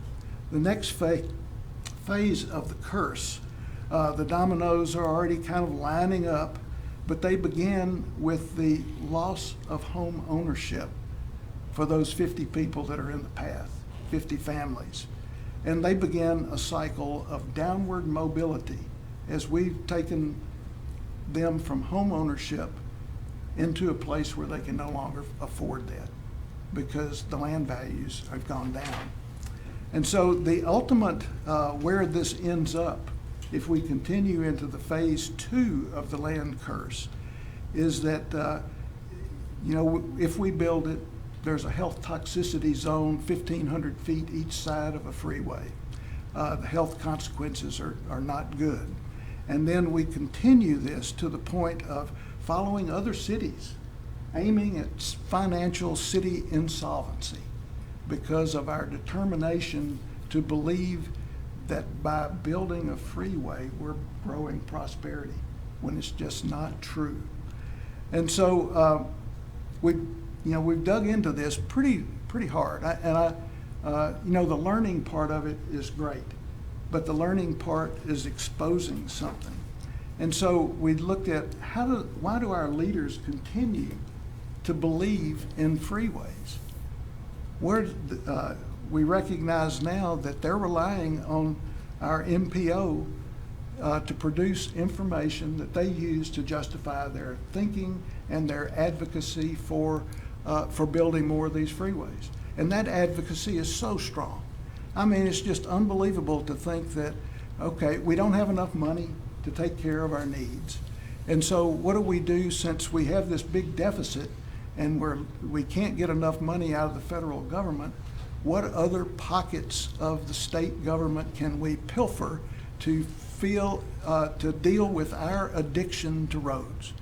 D: the next phase of the curse, the dominoes are already kind of lining up, but they begin with the loss of home ownership for those 50 people that are in the path, 50 families. And they begin a cycle of downward mobility as we've taken them from home ownership into a place where they can no longer afford that because the land values have gone down. And so the ultimate, where this ends up, if we continue into the phase two of the land curse, is that, if we build it, there's a health toxicity zone 1,500 feet each side of a freeway. The health consequences are not good. And then we continue this to the point of following other cities, aiming at financial city insolvency because of our determination to believe that by building a freeway, we're growing prosperity when it's just not true. And so we've dug into this pretty hard. The learning part of it is great, but the learning part is exposing something. And so we looked at why do our leaders continue to believe in freeways? We recognize now that they're relying on our MPO to produce information that they use to justify their thinking and their advocacy for building more of these freeways. And that advocacy is so strong. I mean, it's just unbelievable to think that, okay, we don't have enough money to take care of our needs. And so what do we do since we have this big deficit and we can't get enough money out of the federal government? What other pockets of the state government can we pilfer to deal with our addiction to roads?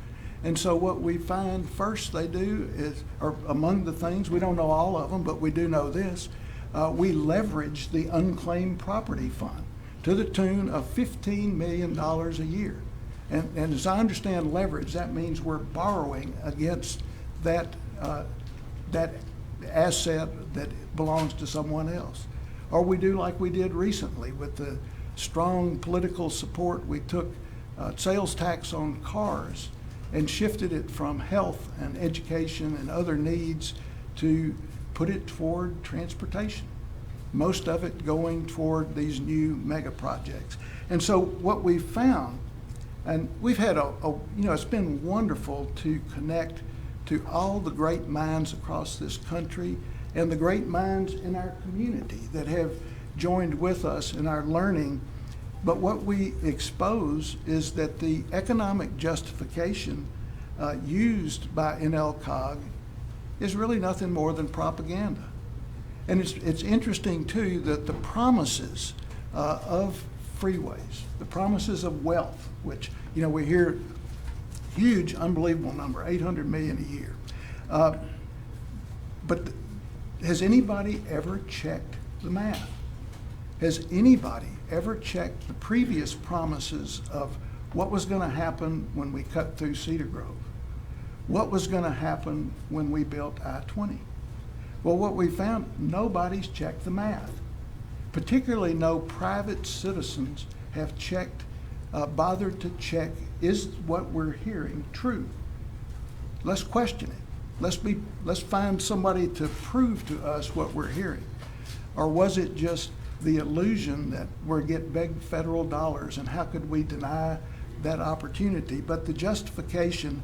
D: And so what we find first they do is, or among the things, we don't know all of them, but we do know this, we leverage the unclaimed property fund to the tune of $15 million a year. And as I understand leverage, that means we're borrowing against that asset that belongs to someone else. Or we do like we did recently with the strong political support. We took sales tax on cars and shifted it from health and education and other needs to put it toward transportation. Most of it going toward these new mega projects. And so what we've found, and we've had it's been wonderful to connect to all the great minds across this country and the great minds in our community that have joined with us in our learning. But what we expose is that the economic justification used by NLCOG is really nothing more than propaganda. And it's interesting too that the promises of freeways, the promises of wealth, which we hear huge, unbelievable number, 800 million a year. But has anybody ever checked the math? Has anybody ever checked the previous promises of what was going to happen when we cut through Cedar Grove? What was going to happen when we built I-20? Well, what we found, nobody's checked the math. Particularly no private citizens have bothered to check, is what we're hearing true? Let's question it. Let's find somebody to prove to us what we're hearing. Or was it just the illusion that we're getting big federal dollars and how could we deny that opportunity? But the justification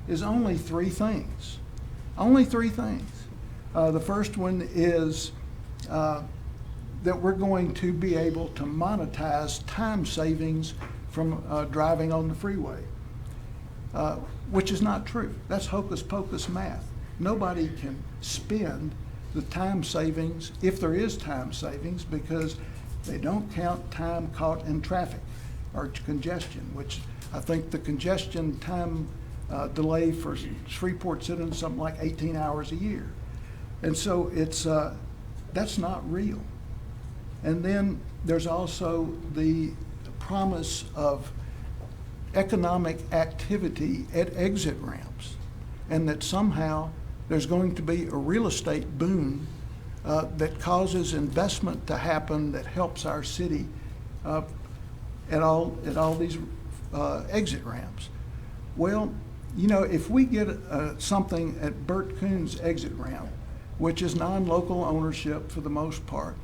D: is only three things. Only three things. The first one is that we're going to be able to monetize time savings from driving on the freeway, which is not true. That's hocus pocus math. Nobody can spend the time savings, if there is time savings, because they don't count time caught in traffic or congestion, which I think the congestion time delay for Shreveport citizens is something like 18 hours a year. And so that's not real. And then there's also the promise of economic activity at exit ramps, and that somehow there's going to be a real estate boom that causes investment to happen that helps our city at all these exit ramps. Well, if we get something at Burt Coon's exit ramp, which is non-local ownership for the most part,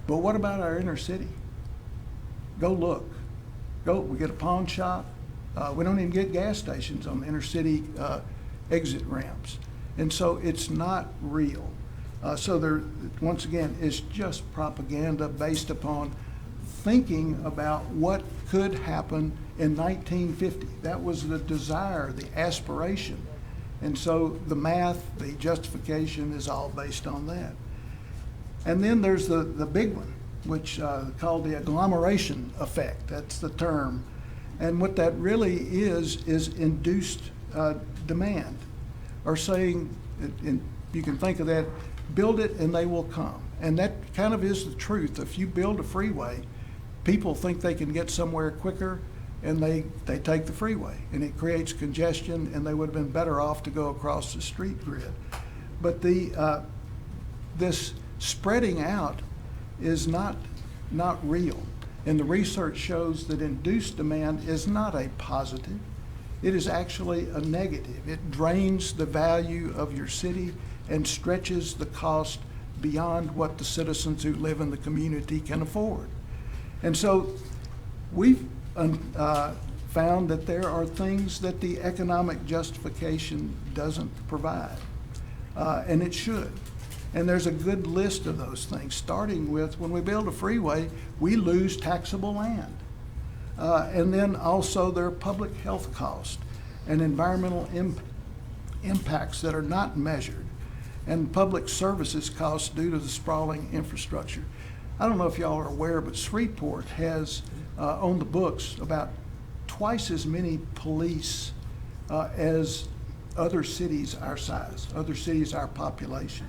D: but what about our inner city? Go look. We get a pawn shop. We don't even get gas stations on the inner city exit ramps. And so it's not real. So there, once again, it's just propaganda based upon thinking about what could happen in 1950. That was the desire, the aspiration. And so the math, the justification is all based on that. And then there's the big one, which called the agglomeration effect. That's the term. And what that really is induced demand, or saying, and you can think of that, build it and they will come. And that kind of is the truth. If you build a freeway, people think they can get somewhere quicker, and they take the freeway, and it creates congestion, and they would have been better off to go across the street grid. But this spreading out is not real. And the research shows that induced demand is not a positive. It is actually a negative. It drains the value of your city and stretches the cost beyond what the citizens who live in the community can afford. And so we've found that there are things that the economic justification doesn't provide, and it should. And there's a good list of those things, starting with when we build a freeway, we lose taxable land. And then also there are public health costs and environmental impacts that are not measured, and public services costs due to the sprawling infrastructure. I don't know if y'all are aware, but Shreveport has on the books about twice as many police as other cities our size, other cities our population.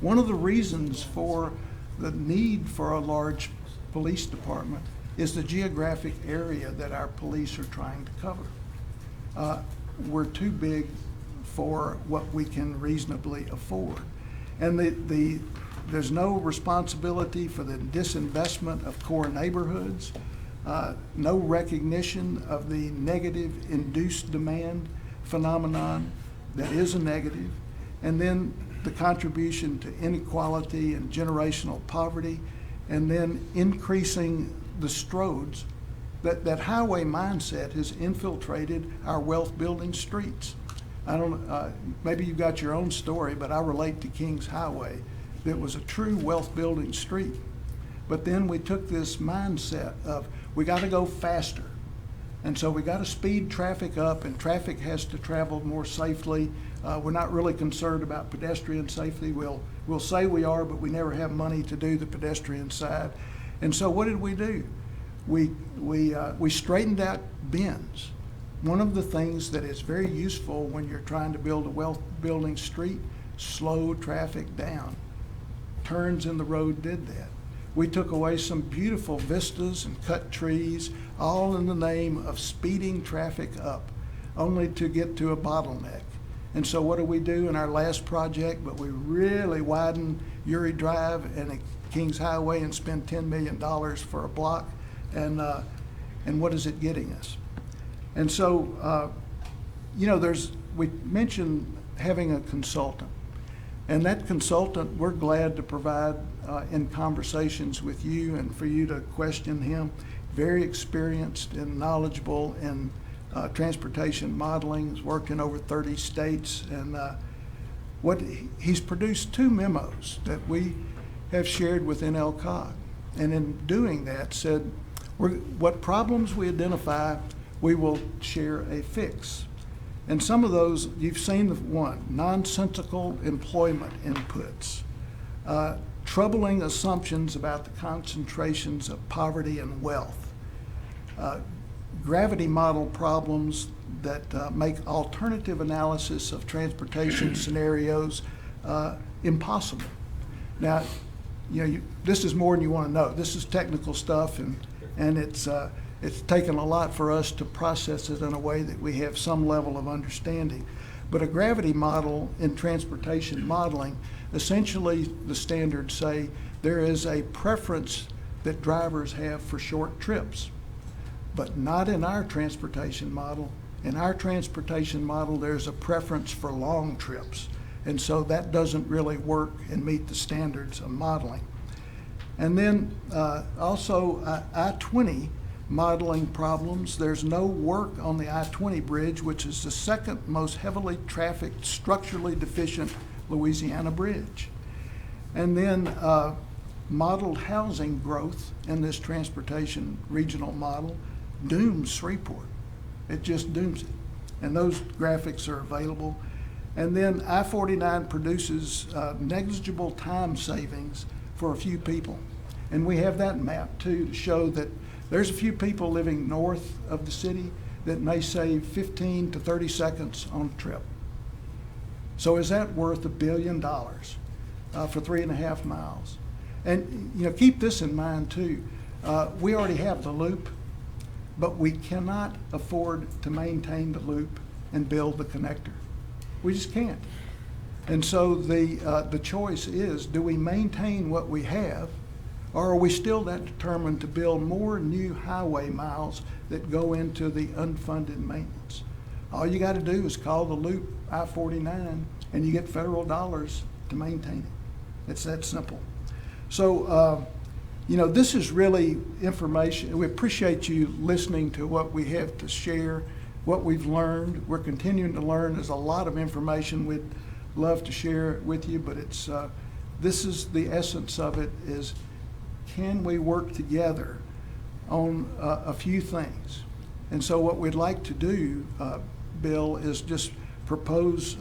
D: One of the reasons for the need for a large police department is the geographic area that our police are trying to cover. We're too big for what we can reasonably afford. And there's no responsibility for the disinvestment of core neighborhoods, no recognition of the negative induced demand phenomenon that is a negative, and then the contribution to inequality and generational poverty, and then increasing the stroads. That highway mindset has infiltrated our wealth building streets. I don't, maybe you've got your own story, but I relate to Kings Highway. That was a true wealth building street. But then we took this mindset of we got to go faster. And so we got to speed traffic up, and traffic has to travel more safely. We're not really concerned about pedestrian safety. We'll say we are, but we never have money to do the pedestrian side. And so what did we do? We straightened out bends. One of the things that is very useful when you're trying to build a wealth building street, slow traffic down. Turns in the road did that. We took away some beautiful vistas and cut trees, all in the name of speeding traffic up, only to get to a bottleneck. And so what do we do in our last project? But we really widen Uri Drive and Kings Highway and spend $10 million for a block. And what is it getting us? And so, we mentioned having a consultant. And that consultant, we're glad to provide in conversations with you and for you to question him. Very experienced and knowledgeable in transportation modeling. He's worked in over 30 states. And he's produced 2 memos that we have shared with NLCOG. And in doing that said, what problems we identify, we will share a fix. And some of those, you've seen the one, nonsensical employment inputs, troubling assumptions about the concentrations of poverty and wealth, gravity model problems that make alternative analysis of transportation scenarios impossible. Now, this is more than you want to know. This is technical stuff, and it's taken a lot for us to process it in a way that we have some level of understanding. But a gravity model in transportation modeling, essentially the standards say there is a preference that drivers have for short trips, but not in our transportation model. In our transportation model, there's a preference for long trips. And so that doesn't really work and meet the standards of modeling. And then also I-20 modeling problems. There's no work on the I-20 bridge, which is the second most heavily trafficked, structurally deficient Louisiana bridge. And then modeled housing growth in this transportation regional model dooms Shreveport. It just dooms it. And those graphics are available. And then I-49 produces negligible time savings for a few people. And we have that map too to show that there's a few people living north of the city that may save 15 to 30 seconds on a trip. So is that worth $1 billion for 3.5 miles? And keep this in mind too. We already have the loop, but we cannot afford to maintain the loop and build the connector. We just can't. And so the choice is, do we maintain what we have, or are we still that determined to build more new highway miles that go into the unfunded maintenance? All you got to do is call the loop I-49 and you get federal dollars to maintain it. It's that simple. So, this is really information. We appreciate you listening to what we have to share, what we've learned. We're continuing to learn. There's a lot of information we'd love to share with you, but this is the essence of it, is can we work together on a few things? And so what we'd like to do, Bill, is just propose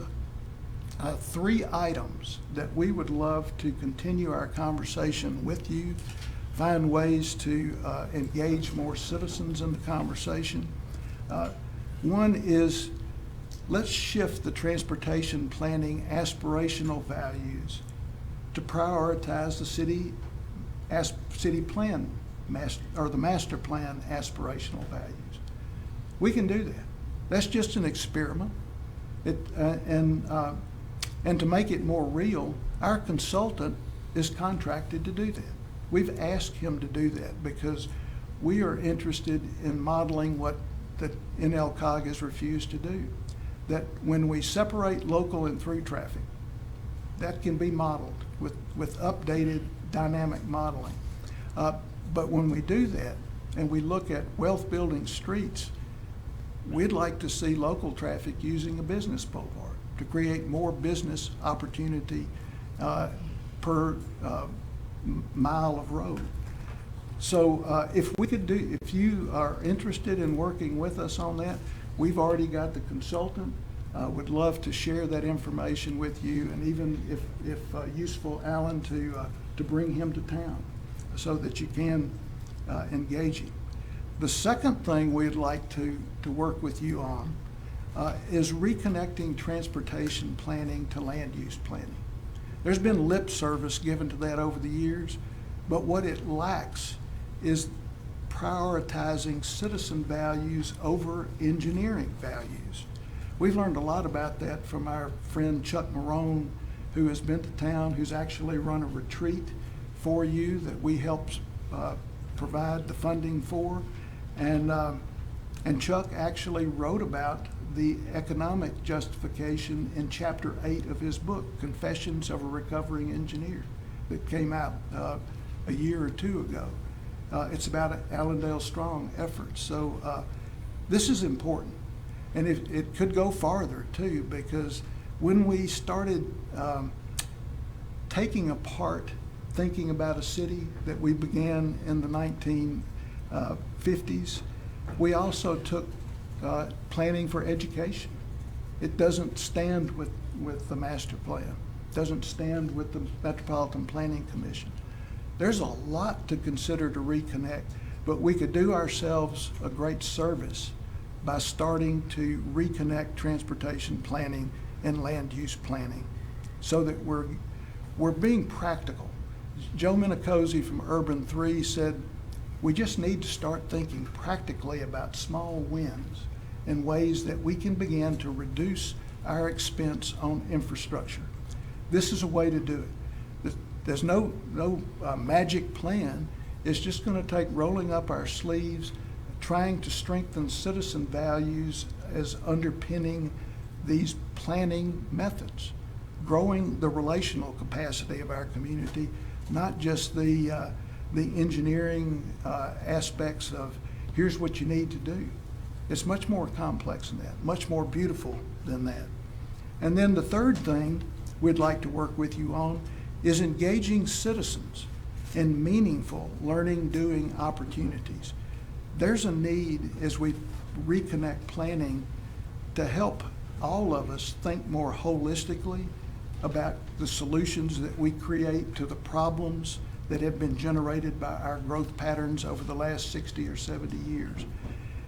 D: 3 items that we would love to continue our conversation with you, find ways to engage more citizens in the conversation. One is, let's shift the transportation planning aspirational values to prioritize the city plan or the master plan aspirational values. We can do that. That's just an experiment. And to make it more real, our consultant is contracted to do that. We've asked him to do that because we are interested in modeling what the NLCOG has refused to do. That when we separate local and through traffic, that can be modeled with updated dynamic modeling. But when we do that and we look at wealth building streets, we'd like to see local traffic using a business boulevard to create more business opportunity per mile of road. So if you are interested in working with us on that, we've already got the consultant. Would love to share that information with you, and even if useful, Alan, to bring him to town so that you can engage him. The second thing we'd like to work with you on is reconnecting transportation planning to land use planning. There's been lip service given to that over the years, but what it lacks is prioritizing citizen values over engineering values. We've learned a lot about that from our friend Chuck Marone, who has been to town, who's actually run a retreat for you that we helped provide the funding for. And Chuck actually wrote about the economic justification in Chapter 8 of his book, Confessions of a Recovering Engineer, that came out a year or 2 ago. It's about Allendale Strong efforts. So this is important. And it could go farther too, because when we started taking apart thinking about a city that we began in the 1950s, we also took planning for education. It doesn't stand with the master plan. It doesn't stand with the Metropolitan Planning Commission. There's a lot to consider to reconnect, but we could do ourselves a great service by starting to reconnect transportation planning and land use planning so that we're being practical. Joe Minicozy from Urban 3 said, we just need to start thinking practically about small wins and ways that we can begin to reduce our expense on infrastructure. This is a way to do it. There's no magic plan. It's just going to take rolling up our sleeves, trying to strengthen citizen values as underpinning these planning methods, growing the relational capacity of our community, not just the engineering aspects of here's what you need to do. It's much more complex than that, much more beautiful than that. And then the third thing we'd like to work with you on is engaging citizens in meaningful learning, doing opportunities. There's a need as we reconnect planning to help all of us think more holistically about the solutions that we create to the problems that have been generated by our growth patterns over the last 60 or 70 years.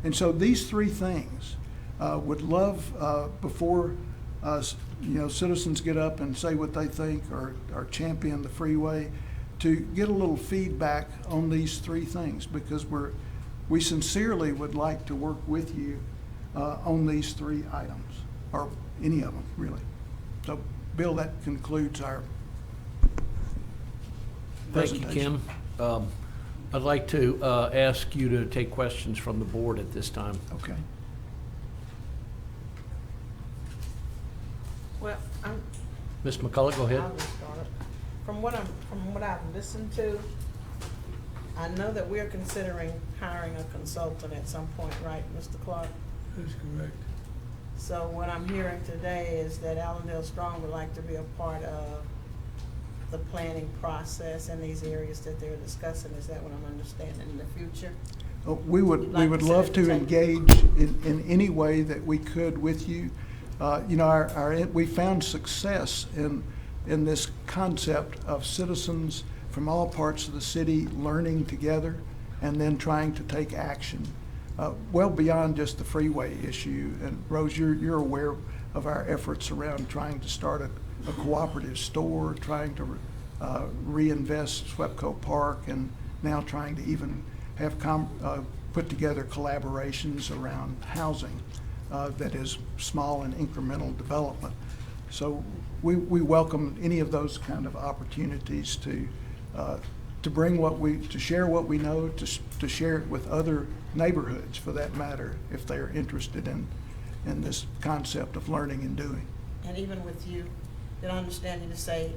D: And so these 3 things would love before citizens get up and say what they think or champion the freeway, to get a little feedback on these 3 things, because we sincerely would like to work with you on these 3 items, or any of them, really. So, Bill, that concludes our
A: Thank you,
D: presentation.
A: Kim. I'd like to ask you to take questions from the board at this time.
D: Okay.
C: Well,
A: Ms. McCullough, go ahead.
C: I'll just start. From what I've listened to, I know that we're considering hiring a consultant at some point, right, Mr. Clark?
B: That's correct.
C: So what I'm hearing today is that Allendale Strong would like to be a part of the planning process in these areas that they're discussing. Is that what I'm understanding in the future?
D: We would,
C: You'd like
D: we would
C: to sit
D: love
C: at the
D: to
C: table?
D: engage in any way that we could with you. You know, we found success in this concept of citizens from all parts of the city learning together and then trying to take action, well beyond just the freeway issue. And Rose, you're aware of our efforts around trying to start a cooperative store, trying to reinvest SWEPCO Park, and now trying to even have put together collaborations around housing that is small and incremental development. So we welcome any of those kind of opportunities to bring to share what we know, to share it with other neighborhoods for that matter, if they're interested in this concept of learning and doing.
C: And even with you, did I understand you to say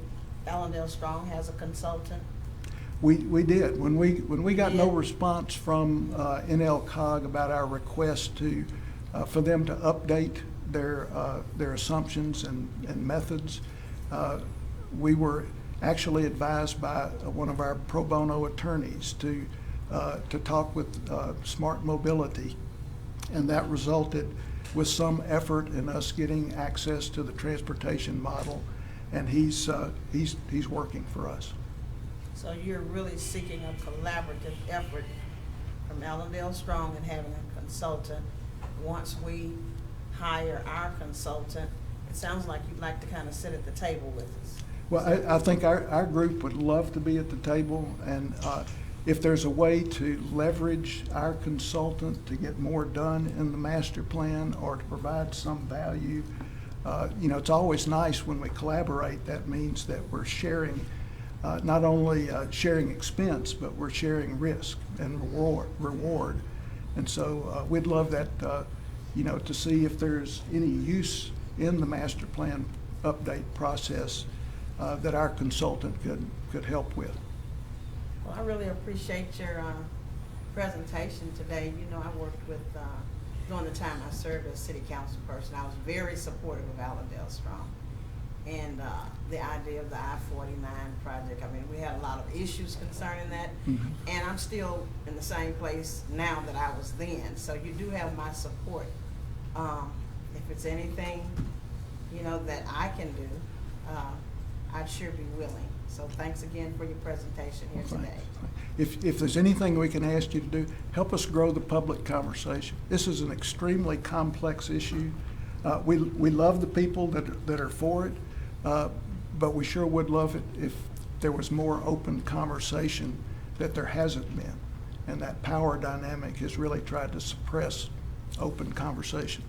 C: Allendale Strong has a consultant?
D: We did. When we got no
C: Yeah.
D: response from NLCOG about our request for them to update their assumptions and methods, we were actually advised by one of our pro bono attorneys to talk with Smart Mobility, and that resulted with some effort in us getting access to the transportation model, and he's working for us.
C: So you're really seeking a collaborative effort from Allendale Strong and having a consultant. Once we hire our consultant, it sounds like you'd like to kind of sit at the table with us.
D: Well, I think our group would love to be at the table, and if there's a way to leverage our consultant to get more done in the master plan or to provide some value, you know, it's always nice when we collaborate. That means that we're sharing, not only sharing expense, but we're sharing risk and reward. And so we'd love that, you know, to see if there's any use in the master plan update process that our consultant could help with.
C: Well, I really appreciate your presentation today. You know, I worked with, during the time I served as city council person, I was very supportive of Allendale Strong. And the idea of the I-49 project, I mean, we had a lot of issues concerning that.
D: Mm-hmm.
C: And I'm still in the same place now that I was then. So you do have my support. If it's anything, you know, that I can do, I'd sure be willing. So thanks again for your presentation here today.
D: If there's anything we can ask you to do, help us grow the public conversation. This is an extremely complex issue. We love the people that are for it, but we sure would love it if there was more open conversation that there hasn't been. And that power dynamic has really tried to suppress open conversation.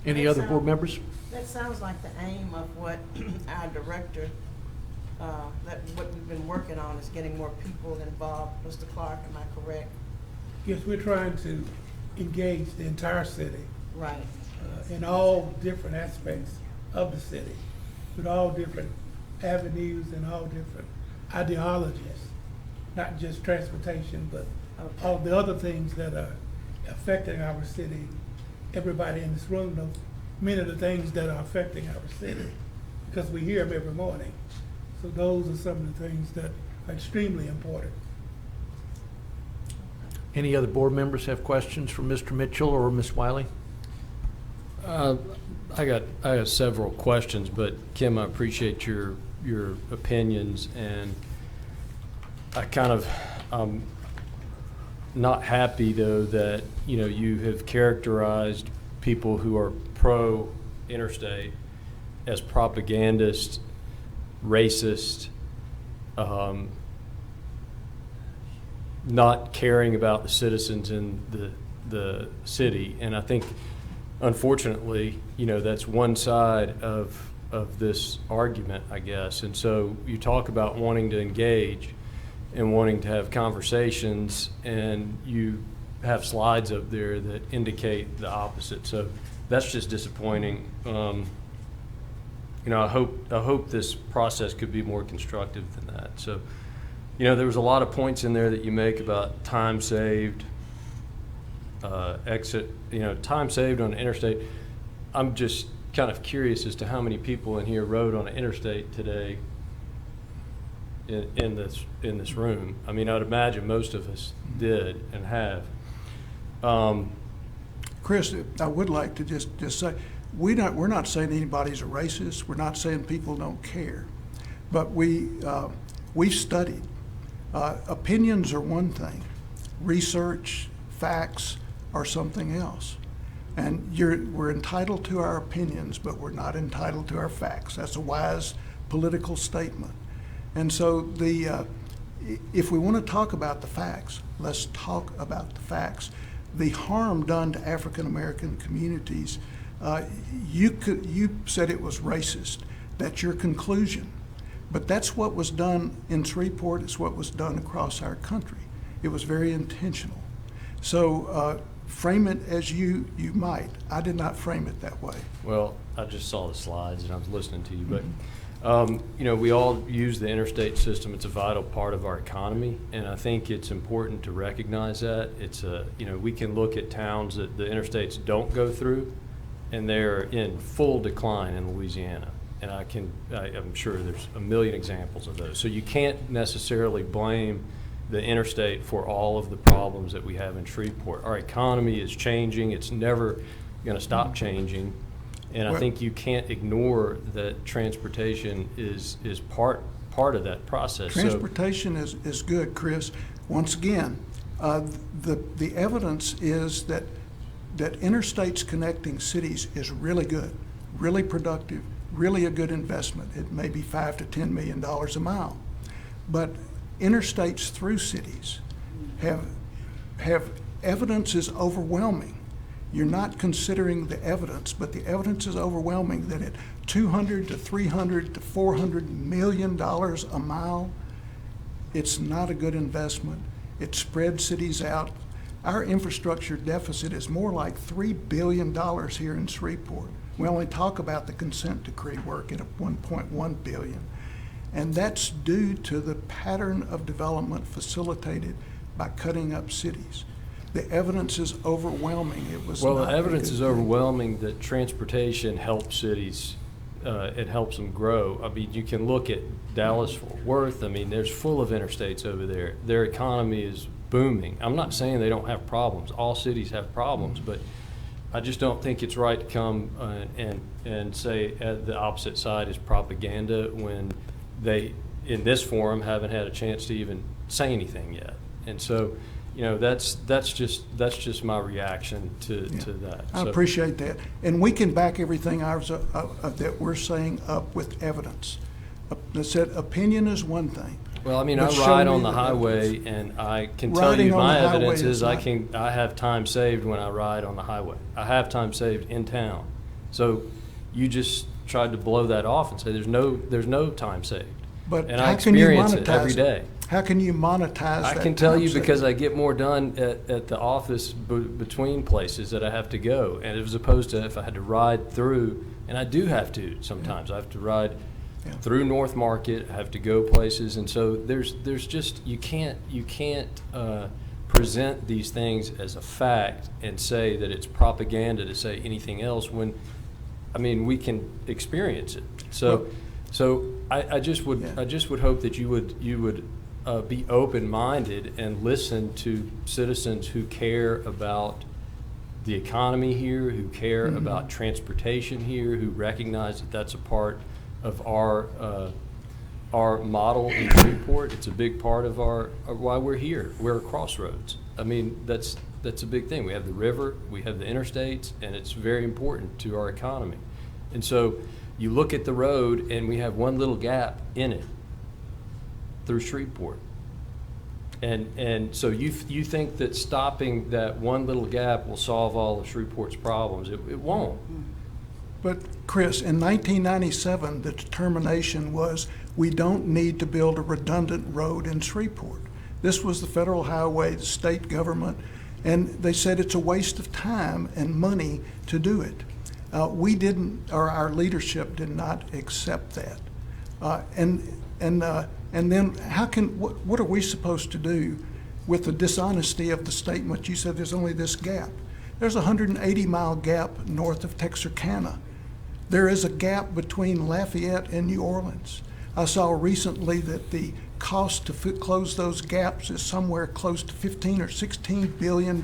A: Any other board members?
C: That sounds like the aim of what our director, what we've been working on is getting more people involved. Mr. Clark, am I correct?
B: Yes, we're trying to engage the entire city
C: Right.
B: in all different aspects of the city, with all different avenues and all different ideologies, not just transportation, but
C: Okay.
B: all the other things that are affecting our city. Everybody in this room knows many of the things that are affecting our city because we hear them every morning. So those are some of the things that are extremely important.
A: Any other board members have questions for Mr. Mitchell or Ms. Wiley?
E: I got several questions, but Kim, I appreciate your opinions, and I kind of not happy though that you have characterized people who are pro Interstate as propagandists, racist, not caring about the citizens in the city, and I think unfortunately that's one side of this argument, I guess. And so you talk about wanting to engage and wanting to have conversations, and you have slides up there that indicate the opposite. So that's just disappointing. I hope this process could be more constructive than that. So, there was a lot of points in there that you make about time saved, time saved on the interstate. I'm just kind of curious as to how many people in here rode on an interstate today in this room. I mean, I'd imagine most of us did and have.
D: Chris, I would like to just say, we're not saying anybody's a racist. We're not saying people don't care. But we've studied. Opinions are one thing. Research, facts are something else. And we're entitled to our opinions, but we're not entitled to our facts. That's a wise political statement. And so if we want to talk about the facts, let's talk about the facts. The harm done to African American communities, you said it was racist. That's your conclusion. But that's what was done in Shreveport. It's what was done across our country. It was very intentional. So frame it as you might. I did not frame it that way.
E: Well, I just saw the slides and I was listening to you, but we all use the interstate system. It's a vital part of our economy, and I think it's important to recognize that. It's we can look at towns that the interstates don't go through, and they're in full decline in Louisiana. And I'm sure there's a million examples of those. So you can't necessarily blame the interstate for all of the problems that we have in Shreveport. Our economy is changing. It's never going to stop changing. And I think you can't ignore that transportation is part of that process.
D: Transportation is good, Chris. Once again, the evidence is that interstates connecting cities is really good, really productive, really a good investment. It may be $5 to $10 million a mile. But interstates through cities have evidence is overwhelming. You're not considering the evidence, but the evidence is overwhelming that at $200 to $300 to $400 million a mile, it's not a good investment. It spreads cities out. Our infrastructure deficit is more like $3 billion here in Shreveport. We only talk about the consent decree work at $1.1 billion. And that's due to the pattern of development facilitated by cutting up cities. The evidence is overwhelming.
E: The evidence is overwhelming that transportation helps cities. It helps them grow. I mean, you can look at Dallas-Fort Worth. I mean, there's full of interstates over there. Their economy is booming. I'm not saying they don't have problems. All cities have problems, but I just don't think it's right to come and say the opposite side is propaganda when they, in this forum, haven't had a chance to even say anything yet. And so, that's just my reaction to that.
D: I appreciate that. And we can back everything that we're saying up with evidence. I said opinion is one thing.
E: Well, I mean, I ride on the highway, and I can tell you my evidence is I have time saved when I ride on the highway. I have time saved in town. So you just tried to blow that off and say there's no time saved.
D: But
E: and I experience it every day.
D: How can you monetize that?
E: I can tell you because I get more done at the office between places that I have to go, and as opposed to if I had to ride through, and I do have to sometimes. I have to ride through North Market. I have to go places, and so there's just you can't present these things as a fact and say that it's propaganda to say anything else when, I mean, we can experience it. So I just would hope that you would be open-minded and listen to citizens who care about the economy here, who care about transportation here, who recognize that that's a part of our model in Shreveport. It's a big part of why we're here. We're a crossroads. I mean, that's a big thing. We have the river, we have the interstates, and it's very important to our economy. And so you look at the road, and we have one little gap in it through Shreveport. And so you think that stopping that one little gap will solve all of Shreveport's problems. It won't.
D: But Chris, in 1997, the determination was we don't need to build a redundant road in Shreveport. This was the federal highway, the state government, and they said it's a waste of time and money to do it. We didn't, or our leadership did not accept that. And then what are we supposed to do with the dishonesty of the statement? You said there's only this gap. There's a 180-mile gap north of Texarkana. There is a gap between Lafayette and New Orleans. I saw recently that the cost to close those gaps is somewhere close to $15 or $16 billion.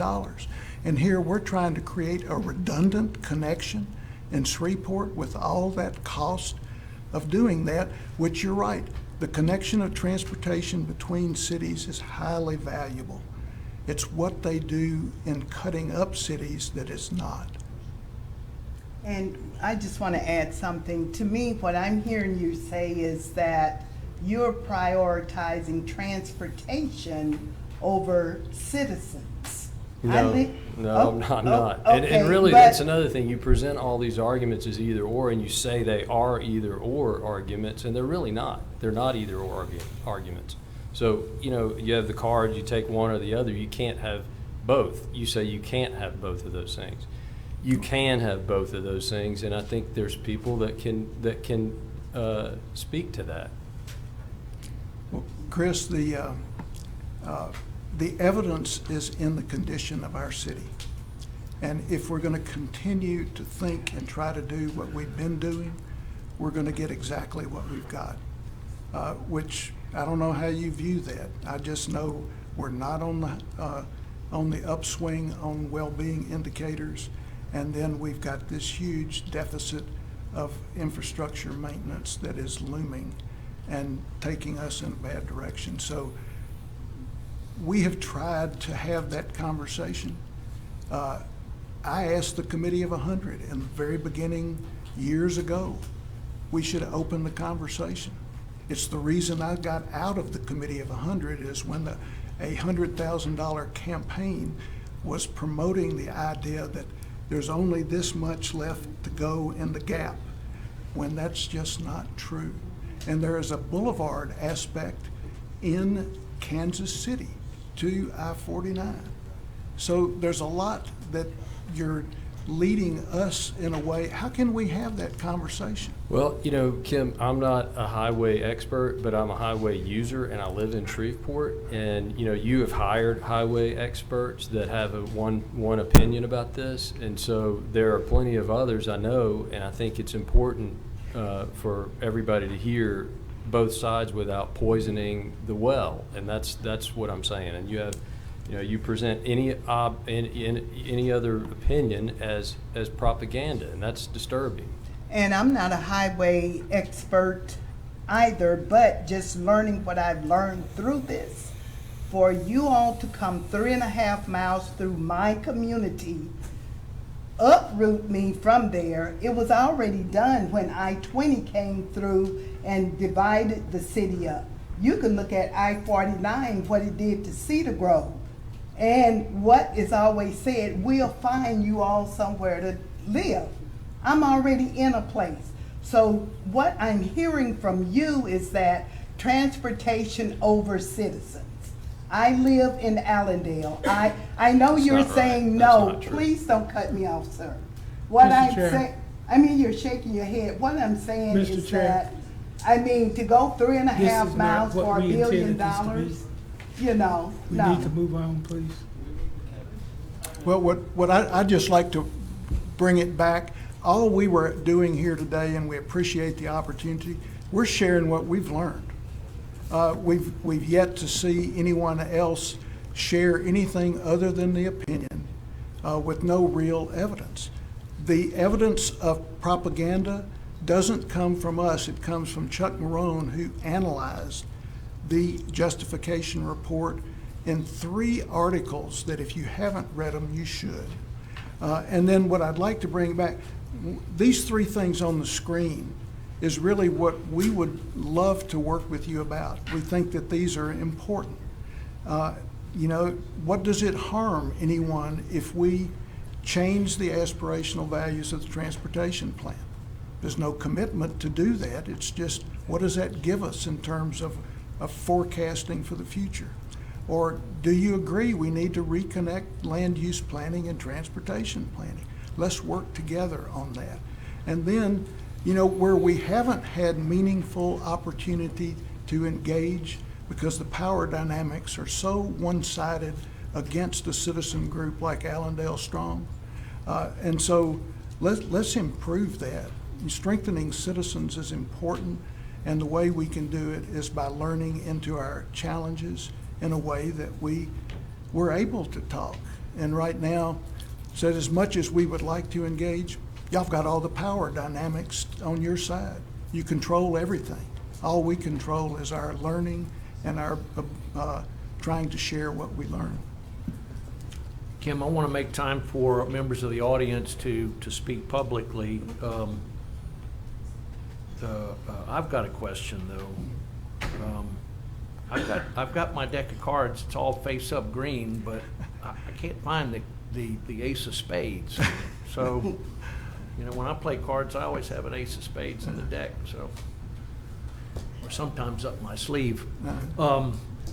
D: And here we're trying to create a redundant connection in Shreveport with all that cost of doing that, which you're right, the connection of transportation between cities is highly valuable. It's what they do in cutting up cities that is not.
C: And I just want to add something. To me, what I'm hearing you say is that you're prioritizing transportation over citizens.
E: No, I'm not.
C: Okay,
E: and really,
C: but
E: that's another thing. You present all these arguments as either or, and you say they are either or arguments, and they're really not. They're not either or arguments. So, you have the card, you take one or the other. You can't have both. You say you can't have both of those things. You can have both of those things, and I think there's people that can speak to that.
D: Well, Chris, the evidence is in the condition of our city. And if we're going to continue to think and try to do what we've been doing, we're going to get exactly what we've got, which I don't know how you view that. I just know we're not on the upswing on well-being indicators, and then we've got this huge deficit of infrastructure maintenance that is looming and taking us in a bad direction. So we have tried to have that conversation. I asked the Committee of 100 in the very beginning, years ago, we should open the conversation. It's the reason I got out of the Committee of 100 is when a $100,000 campaign was promoting the idea that there's only this much left to go in the gap, when that's just not true. And there is a boulevard aspect in Kansas City to I-49. So there's a lot that you're leading us in a way. How can we have that conversation?
E: Well, Kim, I'm not a highway expert, but I'm a highway user, and I live in Shreveport. And you have hired highway experts that have one opinion about this, and so there are plenty of others I know. And I think it's important for everybody to hear both sides without poisoning the well, and that's what I'm saying. And you present any other opinion as propaganda, and that's disturbing.
C: And I'm not a highway expert either, but just learning what I've learned through this. For you all to come 3.5 miles through my community, uproot me from there, it was already done when I-20 came through and divided the city up. You can look at I-49, what it did to Cedar Grove. And what is always said, we'll find you all somewhere to live. I'm already in a place. So what I'm hearing from you is that transportation over citizens. I live in Allendale. I know
E: That's
C: you're
E: not right.
C: saying
E: That's
C: no.
E: not true.
C: Please don't cut me off, sir. What
B: Mr.
C: I'm
B: Chair.
C: saying, I mean, you're shaking your head. What I'm saying
B: Mr.
C: is
B: Chair.
C: that, I mean, to go 3.5
B: This is
C: miles
B: not what
C: for $1
B: we
C: billion,
B: intended this to
C: you know,
B: We
C: no.
B: need to move on, please.
D: Well, what I'd just like to bring it back, all we were doing here today, and we appreciate the opportunity, we're sharing what we've learned. We've yet to see anyone else share anything other than the opinion with no real evidence. The evidence of propaganda doesn't come from us. It comes from Chuck Marone, who analyzed the justification report in 3 articles that if you haven't read them, you should. And then what I'd like to bring back, these 3 things on the screen is really what we would love to work with you about. We think that these are important. What does it harm anyone if we change the aspirational values of the transportation plan? There's no commitment to do that. It's just, what does that give us in terms of forecasting for the future? Or do you agree we need to reconnect land use planning and transportation planning? Let's work together on that. And then, where we haven't had meaningful opportunity to engage because the power dynamics are so one-sided against a citizen group like Allendale Strong. And so let's improve that. strengthening citizens is important, and the way we can do it is by learning into our challenges in a way that we're able to talk. And right now, said as much as we would like to engage, y'all got all the power dynamics on your side. You control everything. All we control is our learning and our trying to share what we learn.
A: Kim, I want to make time for members of the audience to speak publicly. I've got a question, though. I've got my deck of cards. It's all face-up green, but I can't find the ace of spades. So, you know, when I play cards, I always have an ace of spades in the deck, so, or sometimes up my sleeve.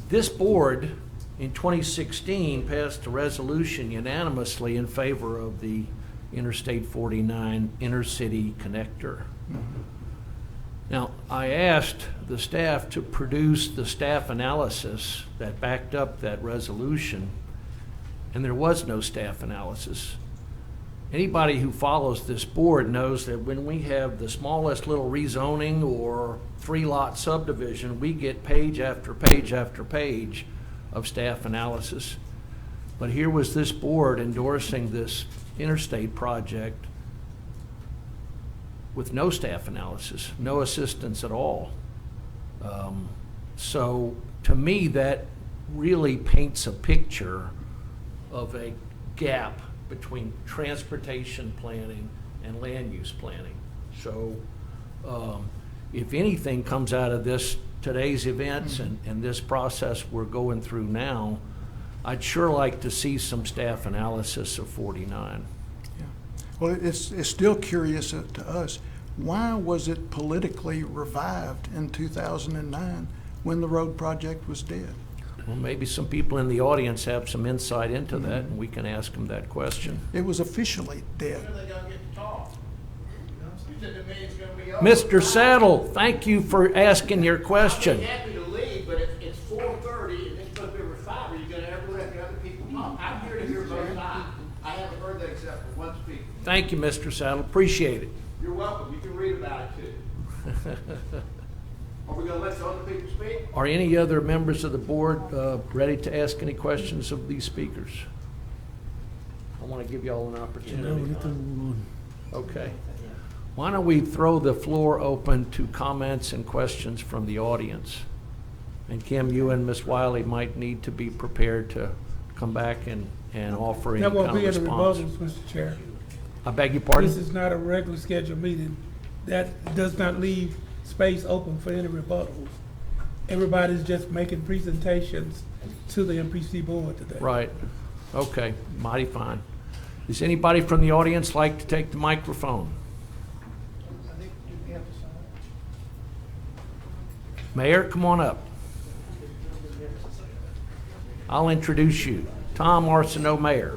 A: This board in 2016 passed a resolution unanimously in favor of the Interstate 49 intercity connector. Now, I asked the staff to produce the staff analysis that backed up that resolution, and there was no staff analysis. Anybody who follows this board knows that when we have the smallest little rezoning or 3-lot subdivision, we get page after page after page of staff analysis. But here was this board endorsing this interstate project with no staff analysis, no assistance at all. So to me, that really paints a picture of a gap between transportation planning and land use planning. So if anything comes out of today's events and this process we're going through now, I'd sure like to see some staff analysis of 49.
D: Yeah. Well, it's still curious to us. Why was it politically revived in 2009 when the road project was dead?
A: Well, maybe some people in the audience have some insight into that, and we can ask them that question.
D: It was officially dead.
C: When are they gonna get to talk? You said the meeting's gonna be over.
A: Mr. Saddle, thank you for asking your question.
C: I'd be happy to leave, but it's 4:30 and it's supposed to be over 5. Are you gonna ever let the other people talk? I'm here to hear both sides. I haven't heard that except for one speaker.
A: Thank you, Mr. Saddle. Appreciate it.
C: You're welcome. You can read about it too. Are we gonna let the other people speak?
A: Are any other members of the board ready to ask any questions of these speakers? I want to give you all an opportunity. Okay. Why don't we throw the floor open to comments and questions from the audience? And Kim, you and Ms. Wiley might need to be prepared to come back and offer any
B: That
A: kind
B: won't
A: of
B: be in the
A: response.
B: rebuttals, Mr. Chair.
A: I beg your pardon?
B: This is not a regular scheduled meeting. That does not leave space open for any rebuttals. Everybody's just making presentations to the MPC board today.
A: Right. Okay, mighty fine. Does anybody from the audience like to take the microphone? Mayor, come on up. I'll introduce you. Tom Arsenault, Mayor.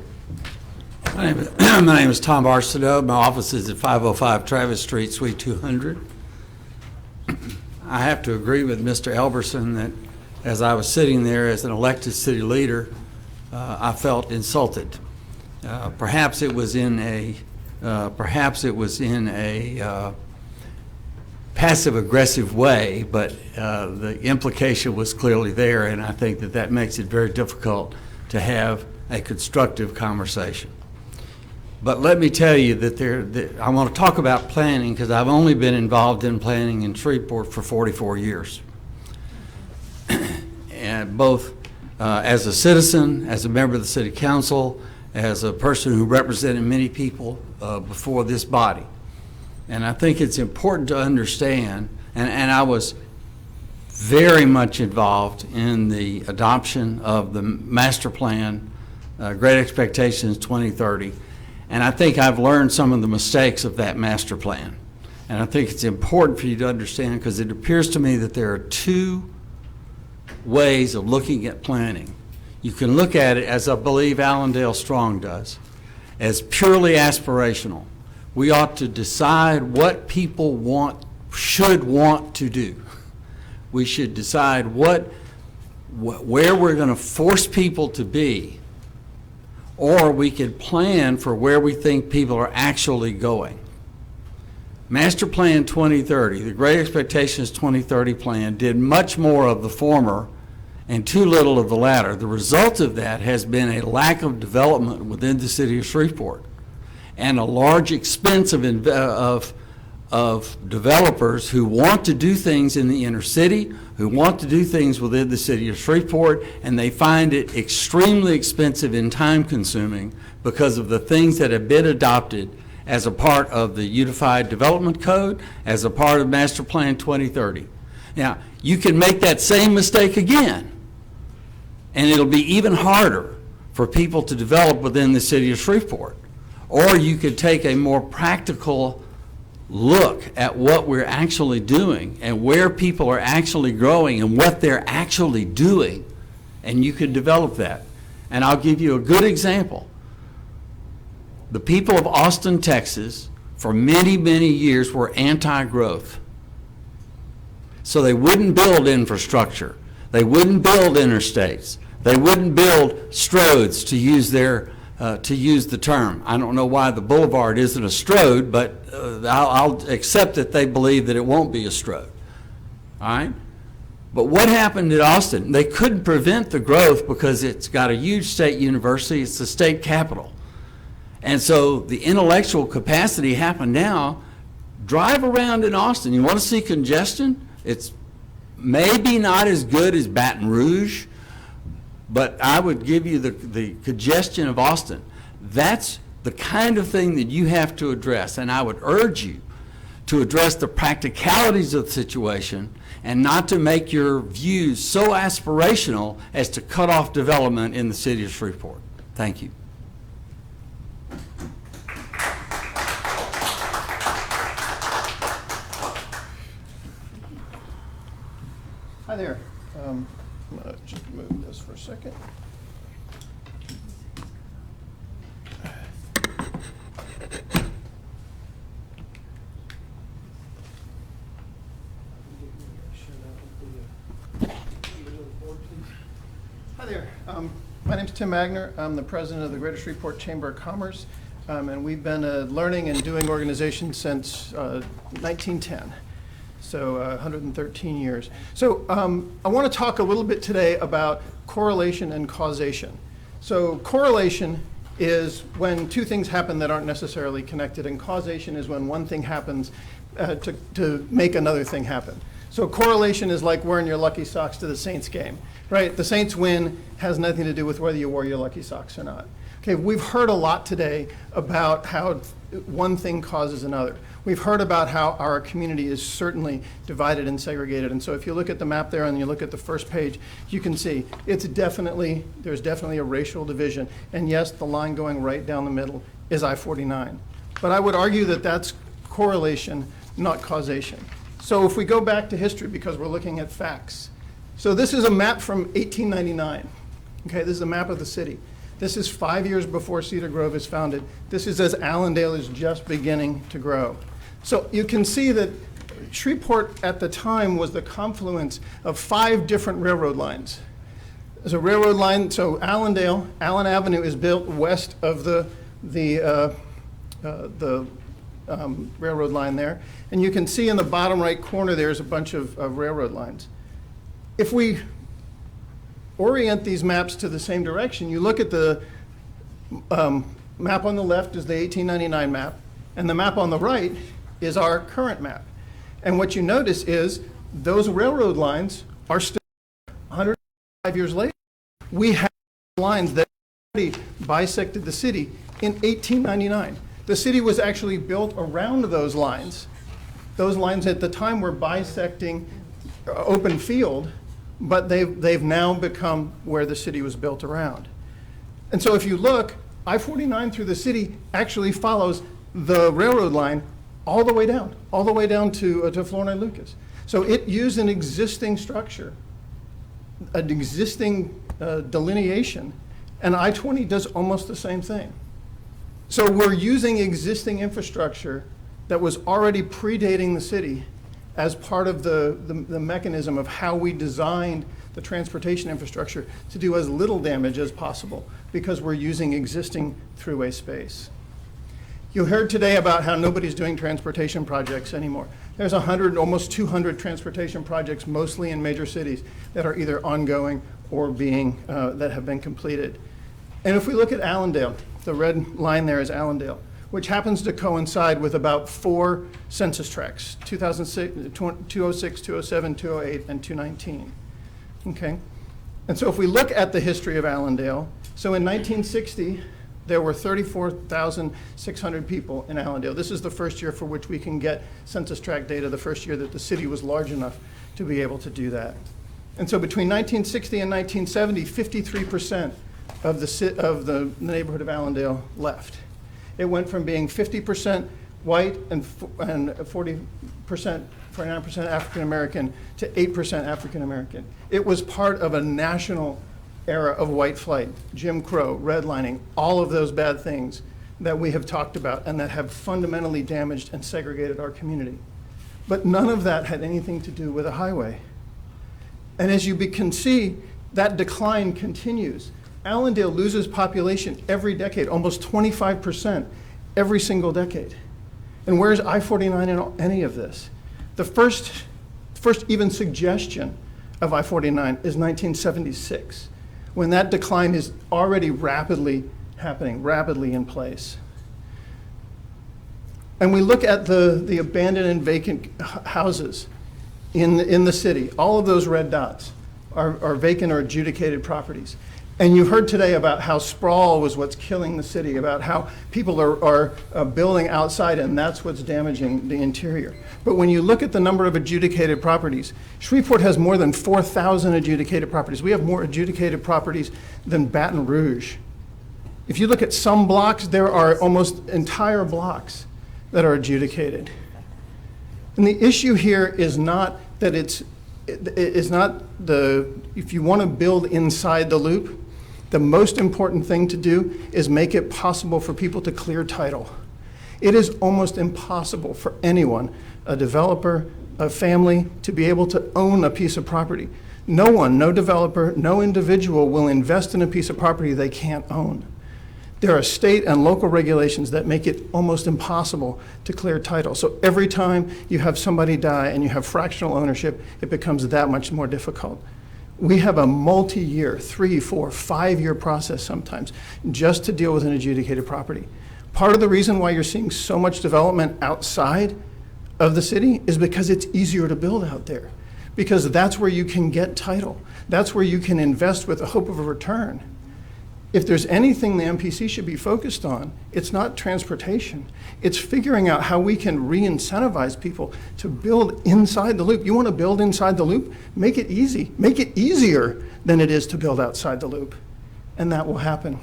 F: My name is Tom Arsenault. My office is at 505 Travis Street, Suite 200. I have to agree with Mr. Elberson that as I was sitting there as an elected city leader, I felt insulted. Perhaps it was in a passive-aggressive way, but the implication was clearly there, and I think that makes it very difficult to have a constructive conversation. But let me tell you that I want to talk about planning because I've only been involved in planning in Shreveport for 44 years. And both as a citizen, as a member of the city council, as a person who represented many people before this body. And I think it's important to understand, and I was very much involved in the adoption of the master plan, Great Expectations 2030. And I think I've learned some of the mistakes of that master plan. And I think it's important for you to understand because it appears to me that there are two ways of looking at planning. You can look at it, as I believe Allendale Strong does, as purely aspirational. We ought to decide what people should want to do. We should decide where we're going to force people to be, or we can plan for where we think people are actually going. Master Plan 2030, the Great Expectations 2030 plan, did much more of the former and too little of the latter. The result of that has been a lack of development within the city of Shreveport and a large expense of developers who want to do things in the inner city, who want to do things within the city of Shreveport, and they find it extremely expensive and time-consuming because of the things that have been adopted as a part of the Unified Development Code, as a part of Master Plan 2030. Now, you can make that same mistake again, and it'll be even harder for people to develop within the city of Shreveport. Or you could take a more practical look at what we're actually doing and where people are actually growing and what they're actually doing, and you could develop that. And I'll give you a good example. The people of Austin, Texas, for many, many years were anti-growth. So they wouldn't build infrastructure. They wouldn't build interstates. They wouldn't build stroads, to use the term. I don't know why the boulevard isn't a stroad, but I'll accept that they believe that it won't be a stroad. All right? But what happened at Austin? They couldn't prevent the growth because it's got a huge state university. It's the state capital. And so the intellectual capacity happened now. Drive around in Austin. You want to see congestion? It's maybe not as good as Baton Rouge, but I would give you the congestion of Austin. That's the kind of thing that you have to address, and I would urge you to address the practicalities of the situation and not to make your views so aspirational as to cut off development in the city of Shreveport. Thank you.
G: Hi there. I'm going to just move this for a second. Hi there. My name's Tim Magner. I'm the president of the Greater Shreveport Chamber of Commerce, and we've been a learning and doing organization since 1910. So 113 years. So I want to talk a little bit today about correlation and causation. So correlation is when two things happen that aren't necessarily connected, and causation is when one thing happens to make another thing happen. So correlation is like wearing your lucky socks to the Saints game, right? The Saints win has nothing to do with whether you wore your lucky socks or not. Okay, we've heard a lot today about how one thing causes another. We've heard about how our community is certainly divided and segregated. And so if you look at the map there and you look at the first page, you can see there's definitely a racial division. And yes, the line going right down the middle is I-49. But I would argue that that's correlation, not causation. So if we go back to history, because we're looking at facts. So this is a map from 1899. Okay, this is a map of the city. This is 5 years before Cedar Grove is founded. This is as Allendale is just beginning to grow. So you can see that Shreveport at the time was the confluence of 5 different railroad lines. There's a railroad line, so Allendale, Allen Avenue is built west of the railroad line there. And you can see in the bottom right corner there's a bunch of railroad lines. If we orient these maps to the same direction, you look at the map on the left is the 1899 map, and the map on the right is our current map. And what you notice is those railroad lines are still 105 years later. We have lines that already bisected the city in 1899. The city was actually built around those lines. Those lines at the time were bisecting open field, but they've now become where the city was built around. And so if you look, I-49 through the city actually follows the railroad line all the way down to Flournoy Lucas. So it used an existing structure, an existing delineation, and I-20 does almost the same thing. So we're using existing infrastructure that was already predating the city as part of the mechanism of how we designed the transportation infrastructure to do as little damage as possible because we're using existing throughway space. You heard today about how nobody's doing transportation projects anymore. There's 100, almost 200 transportation projects, mostly in major cities, that are either ongoing or that have been completed. And if we look at Allendale, the red line there is Allendale, which happens to coincide with about 4 census tracts, 2006, 206, 207, 208, and 219. Okay? And so if we look at the history of Allendale, so in 1960, there were 34,600 people in Allendale. This is the first year for which we can get census tract data, the first year that the city was large enough to be able to do that. And so between 1960 and 1970, 53% of the neighborhood of Allendale left. It went from being 50% white and 40%, 49% African American to 8% African American. It was part of a national era of white flight, Jim Crow, redlining, all of those bad things that we have talked about and that have fundamentally damaged and segregated our community. But none of that had anything to do with a highway. And as you can see, that decline continues. Allendale loses population every decade, almost 25% every single decade. And where's I-49 in any of this? The first even suggestion of I-49 is 1976, when that decline is already rapidly happening, rapidly in place. And we look at the abandoned and vacant houses in the city. All of those red dots are vacant or adjudicated properties. And you heard today about how sprawl was what's killing the city, about how people are building outside and that's what's damaging the interior. But when you look at the number of adjudicated properties, Shreveport has more than 4,000 adjudicated properties. We have more adjudicated properties than Baton Rouge. If you look at some blocks, there are almost entire blocks that are adjudicated. And the issue here is not that if you want to build inside the loop, the most important thing to do is make it possible for people to clear title. It is almost impossible for anyone, a developer, a family, to be able to own a piece of property. No one, no developer, no individual will invest in a piece of property they can't own. There are state and local regulations that make it almost impossible to clear title. So every time you have somebody die and you have fractional ownership, it becomes that much more difficult. We have a multi-year, 3, 4, 5-year process sometimes just to deal with an adjudicated property. Part of the reason why you're seeing so much development outside of the city is because it's easier to build out there, because that's where you can get title. That's where you can invest with a hope of a return. If there's anything the MPC should be focused on, it's not transportation. It's figuring out how we can re-incentivize people to build inside the loop. You want to build inside the loop? Make it easy. Make it easier than it is to build outside the loop. And that will happen.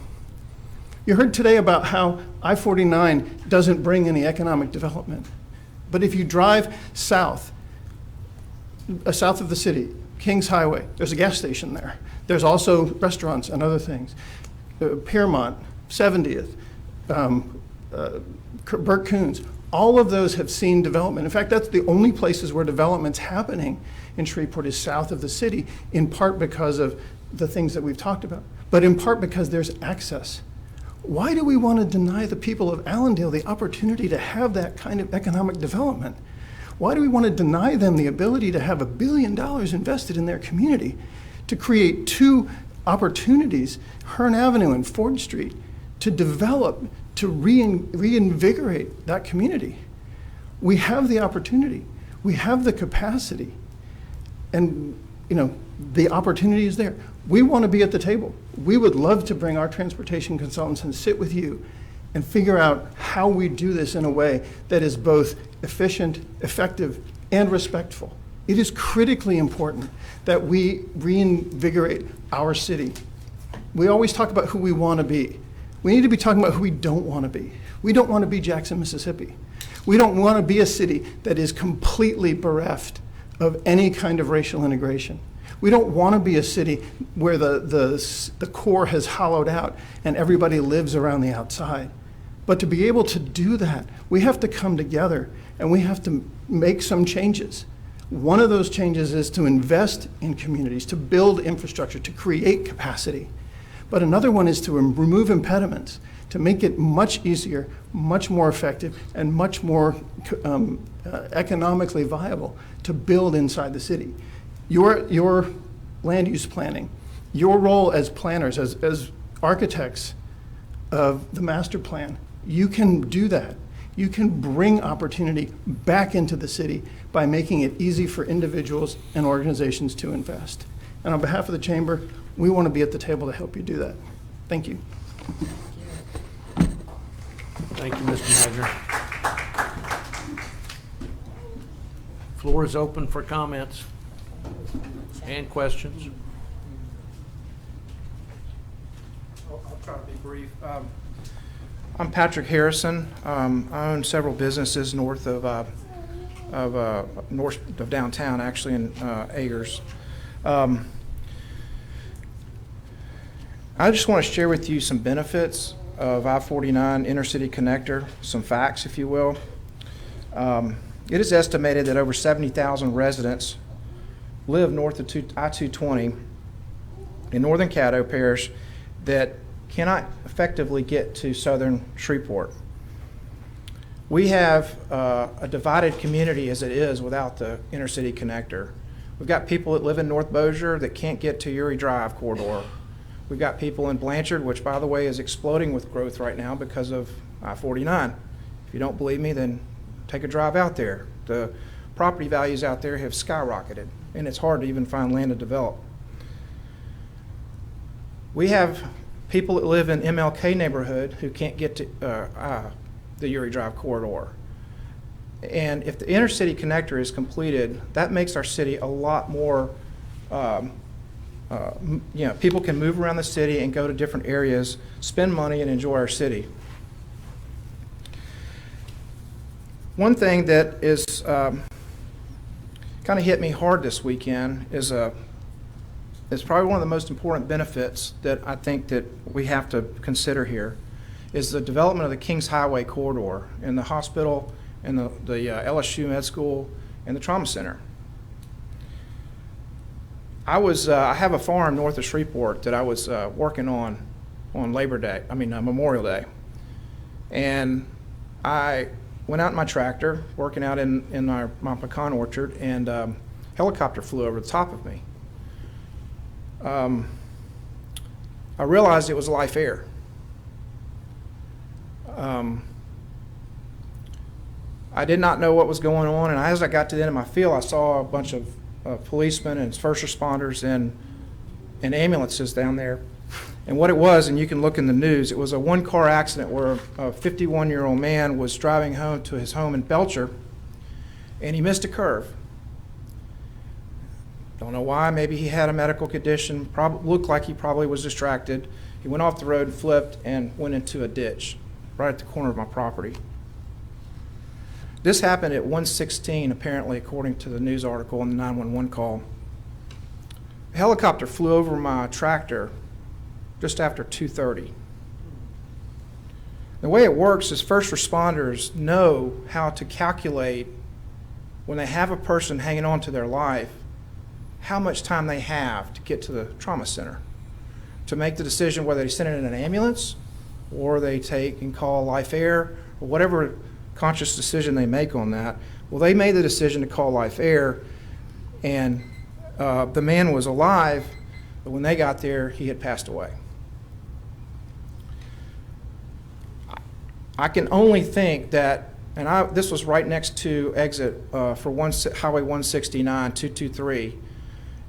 G: You heard today about how I-49 doesn't bring any economic development. But if you drive south of the city, Kings Highway, there's a gas station there. There's also restaurants and other things. Piermont, 70th, Burt Coons, all of those have seen development. In fact, that's the only places where development's happening in Shreveport is south of the city, in part because of the things that we've talked about, but in part because there's access. Why do we want to deny the people of Allendale the opportunity to have that kind of economic development? Why do we want to deny them the ability to have $1 billion invested in their community, to create 2 opportunities, Hearn Avenue and Ford Street, to develop, to reinvigorate that community? We have the opportunity, we have the capacity, and the opportunity is there. We want to be at the table. We would love to bring our transportation consultants and sit with you and figure out how we do this in a way that is both efficient, effective, and respectful. It is critically important that we reinvigorate our city. We always talk about who we want to be. We need to be talking about who we don't want to be. We don't want to be Jackson, Mississippi. We don't want to be a city that is completely bereft of any kind of racial integration. We don't want to be a city where the core has hollowed out and everybody lives around the outside. But to be able to do that, we have to come together and we have to make some changes. One of those changes is to invest in communities, to build infrastructure, to create capacity. But another one is to remove impediments to make it much easier, much more effective, and much more economically viable to build inside the city. Your land use planning, your role as planners, as architects of the master plan, you can do that. You can bring opportunity back into the city by making it easy for individuals and organizations to invest. And on behalf of the Chamber, we want to be at the table to help you do that. Thank you.
A: Thank you, Mr. Magner. Floor is open for comments and questions.
H: I'll try to be brief. I'm Patrick Harrison. I own several businesses north of downtown, actually in Agers. I just want to share with you some benefits of I-49 Intercity Connector, some facts, if you will. It is estimated that over 70,000 residents live north of I-220 in northern Caddo Parish that cannot effectively get to southern Shreveport. We have a divided community as it is without the intercity connector. We've got people that live in North Bossier that can't get to Uri Drive corridor. We've got people in Blanchard, which by the way is exploding with growth right now because of I-49. If you don't believe me, then take a drive out there. The property values out there have skyrocketed, and it's hard to even find land to develop. We have people that live in MLK neighborhood who can't get to the Uri Drive corridor. And if the intercity connector is completed, that makes our city a lot more, people can move around the city and go to different areas, spend money, and enjoy our city. One thing that is kind of hit me hard this weekend is it's probably one of the most important benefits that I think that we have to consider here is the development of the Kings Highway corridor and the hospital and the LSU Med School and the Trauma Center. I have a farm north of Shreveport that I was working on Memorial Day. And I went out in my tractor, working out in my pecan orchard, and a helicopter flew over the top of me. I realized it was live air. I did not know what was going on, and as I got to the end of my field, I saw a bunch of policemen and first responders and ambulances down there. And what it was, and you can look in the news, it was a one-car accident where a 51-year-old man was driving home to his home in Belcher, and he missed a curve. Don't know why. Maybe he had a medical condition. Looked like he probably was distracted. He went off the road, flipped, and went into a ditch right at the corner of my property. This happened at 1:16, apparently, according to the news article and the 911 call. A helicopter flew over my tractor just after 2:30. The way it works is first responders know how to calculate when they have a person hanging on to their life, how much time they have to get to the trauma center to make the decision whether they send it in an ambulance or they take and call Life Air or whatever conscious decision they make on that. Well, they made the decision to call Life Air, and the man was alive, but when they got there, he had passed away. I can only think that, and this was right next to exit for Highway 169, 223.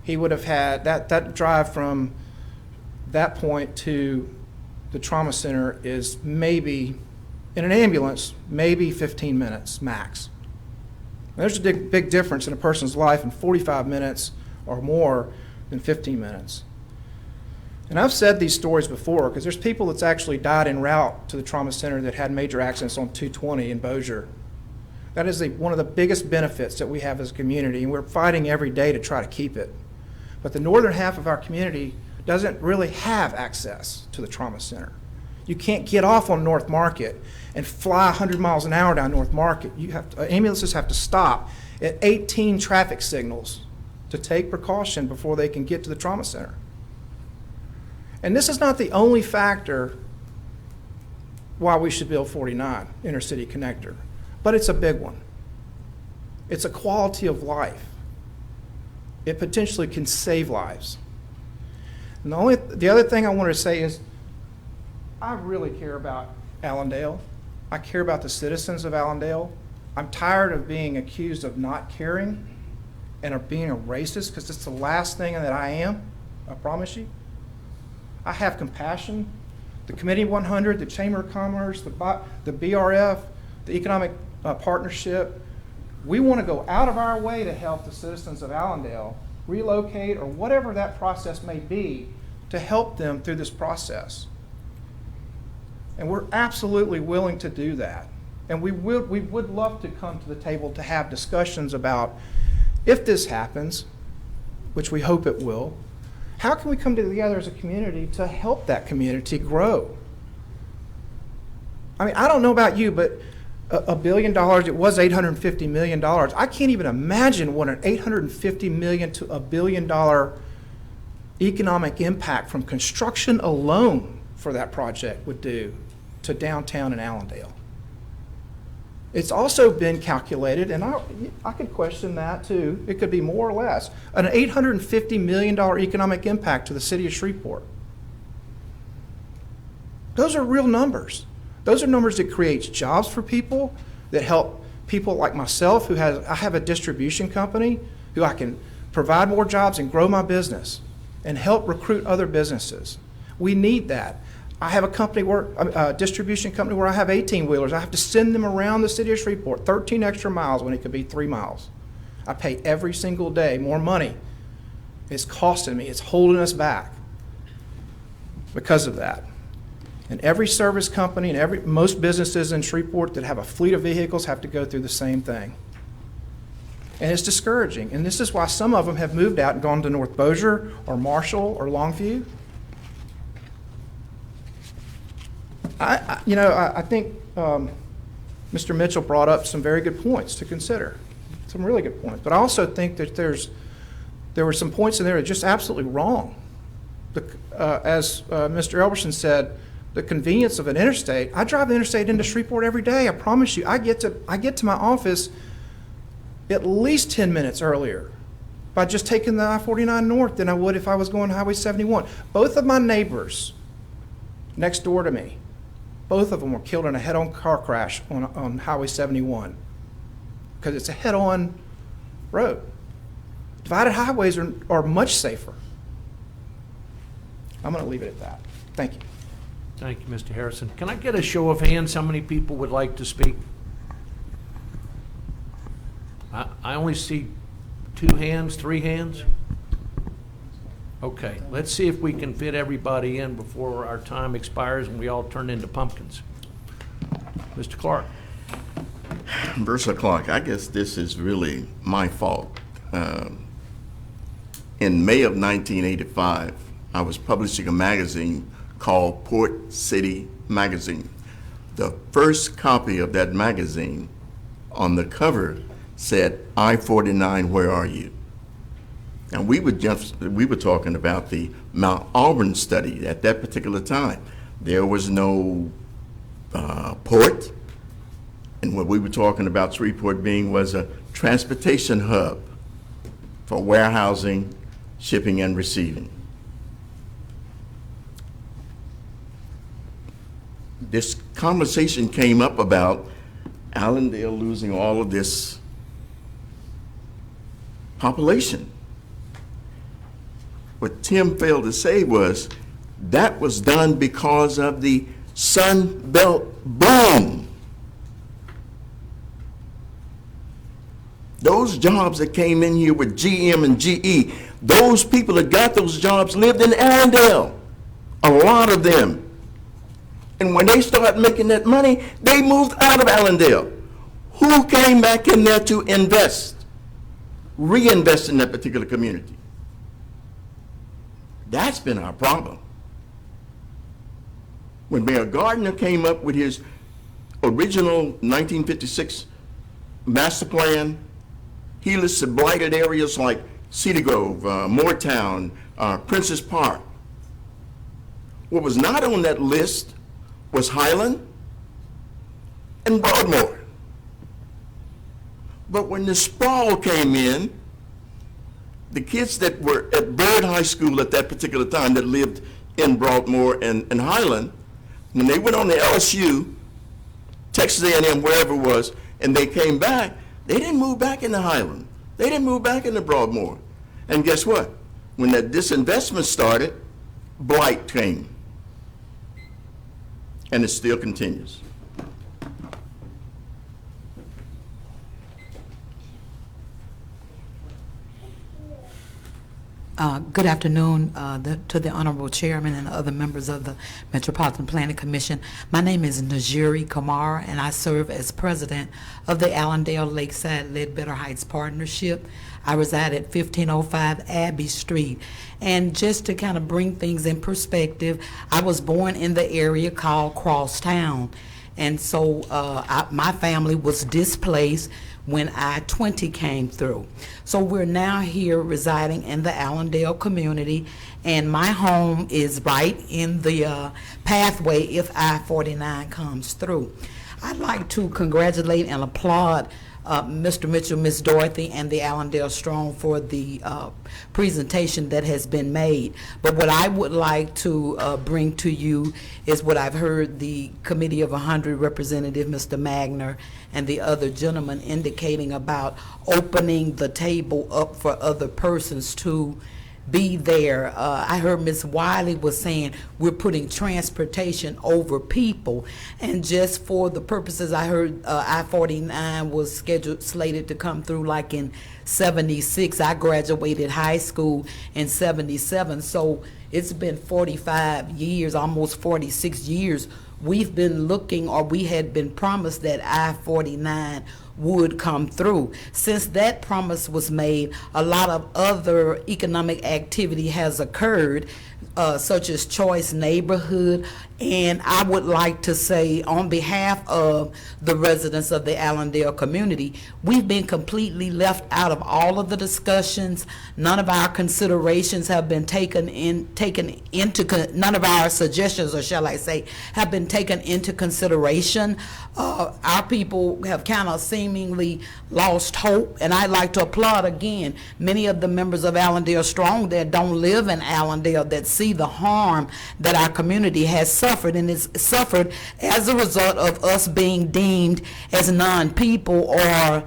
H: He would have had, that drive from that point to the trauma center is maybe, in an ambulance, maybe 15 minutes max. There's a big difference in a person's life in 45 minutes or more than 15 minutes. And I've said these stories before because there's people that's actually died en route to the trauma center that had major accidents on 220 in Bossier. That is one of the biggest benefits that we have as a community, and we're fighting every day to try to keep it. But the northern half of our community doesn't really have access to the trauma center. You can't get off on North Market and fly 100 miles an hour down North Market. Ambulances have to stop at 18 traffic signals to take precaution before they can get to the trauma center. And this is not the only factor why we should build 49, intercity connector, but it's a big one. It's a quality of life. It potentially can save lives. And the other thing I wanted to say is, I really care about Allendale. I care about the citizens of Allendale. I'm tired of being accused of not caring and of being a racist, because it's the last thing that I am, I promise you. I have compassion. The Committee 100, the Chamber of Commerce, the BRF, the Economic Partnership, we want to go out of our way to help the citizens of Allendale relocate, or whatever that process may be, to help them through this process. And we're absolutely willing to do that. And we would love to come to the table to have discussions about, if this happens, which we hope it will, how can we come together as a community to help that community grow? I mean, I don't know about you, but $1 billion, it was $850 million. I can't even imagine what an $850 million to $1 billion economic impact from construction alone for that project would do to downtown in Allendale. It's also been calculated, and I could question that too, it could be more or less, an $850 million economic impact to the city of Shreveport. Those are real numbers. Those are numbers that create jobs for people, that help people like myself, I have a distribution company, who I can provide more jobs and grow my business and help recruit other businesses. We need that. I have a distribution company where I have 18-wheelers. I have to send them around the city of Shreveport, 13 extra miles when it could be 3 miles. I pay every single day more money. It's costing me. It's holding us back because of that. And every service company and most businesses in Shreveport that have a fleet of vehicles have to go through the same thing. And it's discouraging. And this is why some of them have moved out and gone to North Bossier or Marshall or Longview. I think Mr. Mitchell brought up some very good points to consider, some really good points. But I also think that there were some points in there that are just absolutely wrong. As Mr. Elberson said, the convenience of an interstate. I drive the interstate into Shreveport every day. I promise you, I get to my office at least 10 minutes earlier by just taking the I-49 north than I would if I was going Highway 71. Both of my neighbors next door to me, both of them were killed in a head-on car crash on Highway 71 because it's a head-on road. Divided highways are much safer. I'm going to leave it at that. Thank you.
A: Thank you, Mr. Harrison. Can I get a show of hands? How many people would like to speak? I only see 2 hands, 3 hands. Okay, let's see if we can fit everybody in before our time expires and we all turn into pumpkins. Mr. Clark.
I: Versa Clark, I guess this is really my fault. In May of 1985, I was publishing a magazine called Port City Magazine. The first copy of that magazine on the cover said, I-49, where are you? And we were talking about the Mount Auburn study at that particular time. There was no port, and what we were talking about Shreveport being was a transportation hub for warehousing, shipping, and receiving. This conversation came up about Allendale losing all of this population. What Tim failed to say was that was done because of the Sun Belt boom. Those jobs that came in here with GM and GE, those people that got those jobs lived in Allendale, a lot of them. And when they started making that money, they moved out of Allendale. Who came back in there to invest, reinvest in that particular community? That's been our problem. When Mayor Gardner came up with his original 1956 master plan, he listed blighted areas like Cedar Grove, Moortown, Princess Park. What was not on that list was Highland, and Broadmoor. But when the sprawl came in, the kids that were at Byrd High School at that particular time that lived in Broadmoor and Highland, when they went on to LSU, Texas A&M, wherever it was, and they came back, they didn't move back into Highland. They didn't move back into Broadmoor. And guess what? When that disinvestment started, blight came. And it still continues.
C: Good afternoon to the Honorable Chairman and the other members of the Metropolitan Planning Commission. My name is Najiri Kamar, and I serve as president of the Allendale Lakeside Ledbetter Heights Partnership. I reside at 1505 Abbey Street. And just to kind of bring things in perspective, I was born in the area called Crosstown. And so my family was displaced when I-20 came through. So we're now here residing in the Allendale community, and my home is right in the pathway if I-49 comes through. I'd like to congratulate and applaud Mr. Mitchell, Ms. Dorothy, and the Allendale Strong for the presentation that has been made. But what I would like to bring to you is what I've heard the Committee of 100 Representative Mr. Magner and the other gentleman indicating about opening the table up for other persons to be there. I heard Ms. Wiley was saying we're putting transportation over people, and just for the purposes, I heard I-49 was slated to come through like in 76. I graduated high school in 77, so it's been 45 years, almost 46 years. We've been looking, or we had been promised that I-49 would come through. Since that promise was made, a lot of other economic activity has occurred, such as Choice Neighborhood, and I would like to say on behalf of the residents of the Allendale community, we've been completely left out of all of the discussions. None of our considerations have been none of our suggestions, or shall I say, have been taken into consideration. Our people have kind of seemingly lost hope, and I'd like to applaud again many of the members of Allendale Strong that don't live in Allendale, that see the harm that our community has suffered, and it's suffered as a result of us being deemed as non-people, or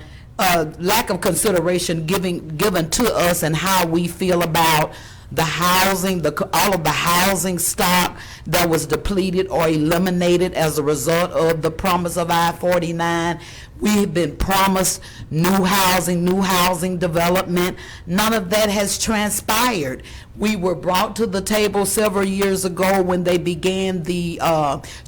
C: lack of consideration given to us and how we feel about the housing, all of the housing stock that was depleted or eliminated as a result of the promise of I-49. We've been promised new housing development. None of that has transpired. We were brought to the table several years ago when they began the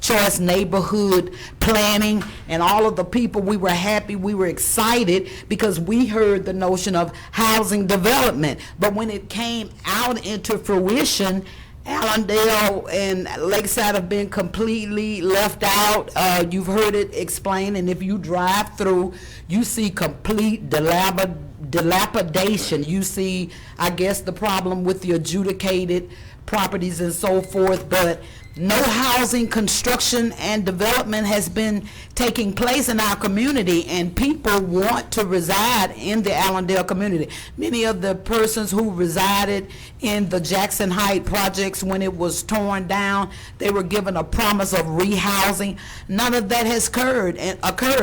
C: Choice Neighborhood planning, and all of the people, we were happy, we were excited because we heard the notion of housing development. But when it came out into fruition, Allendale and Lakeside have been completely left out. You've heard it explained, and if you drive through, you see complete dilapidation. You see, I guess, the problem with the adjudicated properties and so forth, but no housing construction and development has been taking place in our community, and people want to reside in the Allendale community. Many of the persons who resided in the Jackson Heights projects when it was torn down, they were given a promise of rehousing. None of that has occurred,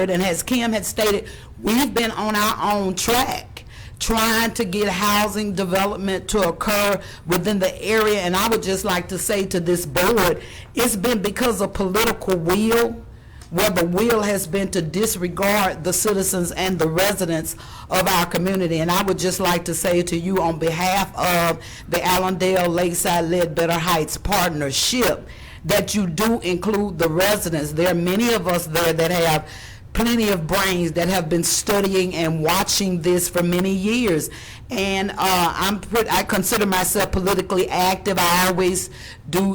C: and as Kim had stated, we've been on our own track trying to get housing development to occur within the area. And I would just like to say to this board, it's been because of political will, where the will has been to disregard the citizens and the residents of our community. And I would just like to say to you on behalf of the Allendale Lakeside Ledbetter Heights Partnership that you do include the residents. There are many of us there that have plenty of brains that have been studying and watching this for many years. And I consider myself politically active. I always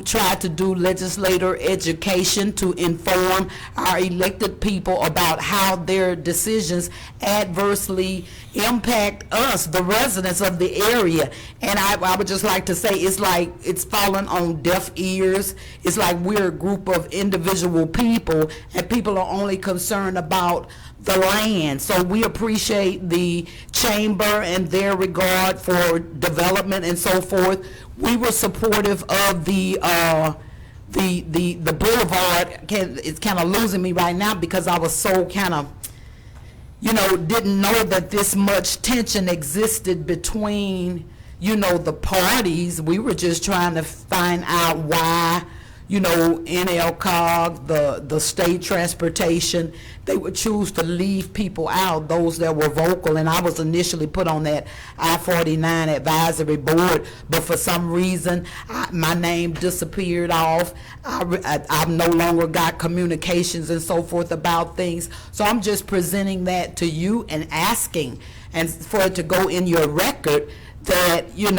C: try to do legislator education to inform our elected people about how their decisions adversely impact us, the residents of the area. And I would just like to say, it's like it's fallen on deaf ears. It's like we're a group of individual people, and people are only concerned about the land. So we appreciate the chamber and their regard for development and so forth. We were supportive of the boulevard. It's kind of losing me right now because I was so kind of, didn't know that this much tension existed between, the parties. We were just trying to find out why, NLCOG, the state transportation, they would choose to leave people out, those that were vocal. And I was initially put on that I-49 advisory board, but for some reason, my name disappeared off. I've no longer got communications and so forth about things. So I'm just presenting that to you and asking, and for it to go in your record, that you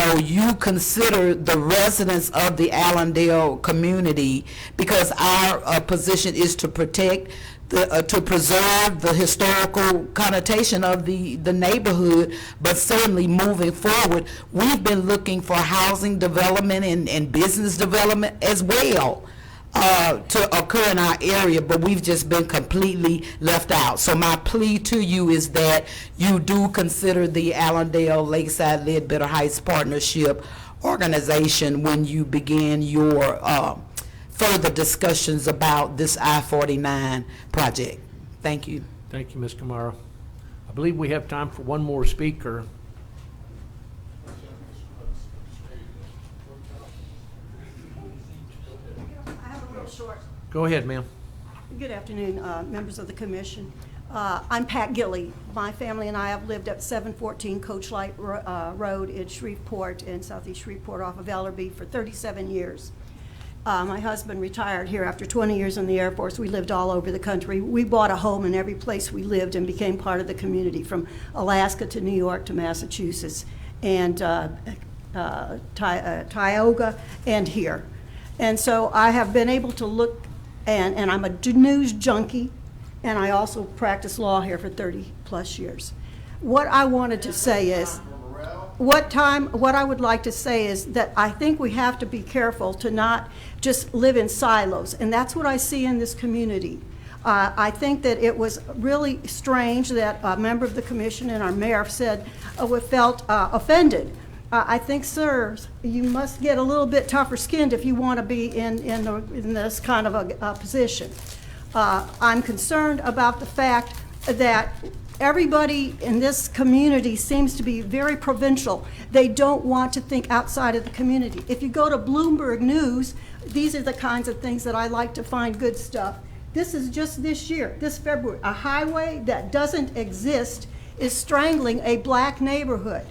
C: consider the residents of the Allendale community, because our position is to protect, to preserve the historical connotation of the neighborhood, but certainly moving forward, we've been looking for housing development and business development as well to occur in our area, but we've just been completely left out. So my plea to you is that you do consider the Allendale Lakeside Leadbetter Heights Partnership organization when you begin your further discussions about this I-49 project. Thank you.
A: Thank you, Ms. Camara. I believe we have time for one more speaker.
J: Short.
A: Go ahead, ma'am.
J: Good afternoon, members of the commission. I'm Pat Gilley. My family and I have lived at 714 Coachlight Road in Shreveport, in southeast Shreveport off of Ellerby for 37 years. My husband retired here after 20 years in the Air Force. We lived all over the country. We bought a home in every place we lived and became part of the community, from Alaska to New York to Massachusetts and Tioga and here. And so I have been able to look, and I'm a news junkie, and I also practice law here for 30 plus years. What I wanted to say is, what I would like to say is that I think we have to be careful to not just live in silos, and that's what I see in this community. I think that it was really strange that a member of the commission and our mayor said we felt offended. I think, sirs, you must get a little bit tougher skinned if you want to be in this kind of a position. I'm concerned about the fact that everybody in this community seems to be very provincial. They don't want to think outside of the community. If you go to Bloomberg News, these are the kinds of things that I like to find good stuff. This is just this year, this February, a highway that doesn't exist is strangling a black neighborhood.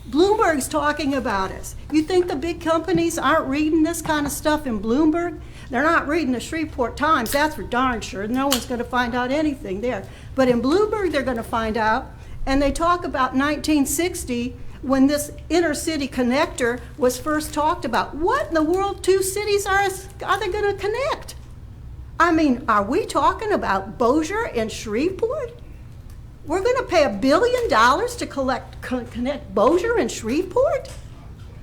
J: Bloomberg's talking about us. You think the big companies aren't reading this kind of stuff in Bloomberg? They're not reading the Shreveport Times, that's for darn sure. No one's going to find out anything there. But in Bloomberg, they're going to find out. And they talk about 1960, when this intercity connector was first talked about. What in the world two cities are they going to connect? I mean, are we talking about Bossier and Shreveport? We're going to pay $1 billion to connect Bossier and Shreveport?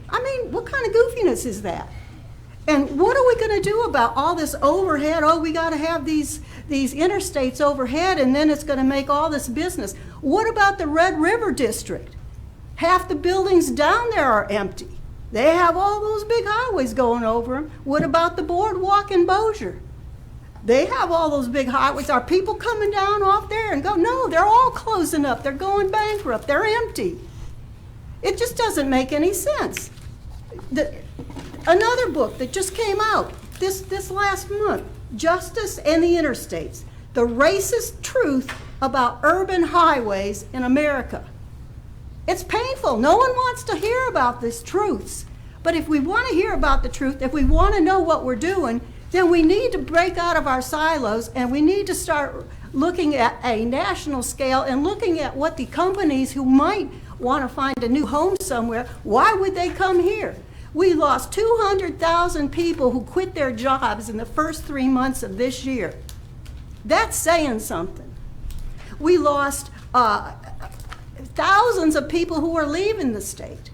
J: I mean, what kind of goofiness is that? And what are we going to do about all this overhead? Oh, we got to have these interstates overhead, and then it's going to make all this business. What about the Red River District? Half the buildings down there are empty. They have all those big highways going over them. What about the boardwalk in Bossier? They have all those big highways. Are people coming down off there and go? No, they're all closing up. They're going bankrupt. They're empty. It just doesn't make any sense. Another book that just came out this last month, Justice and the Interstates, the racist truth about urban highways in America. It's painful. No one wants to hear about these truths. But if we want to hear about the truth, if we want to know what we're doing, then we need to break out of our silos, and we need to start looking at a national scale and looking at what the companies who might want to find a new home somewhere, why would they come here? We lost 200,000 people who quit their jobs in the first 3 months of this year. That's saying something. We lost thousands of people who are leaving the state.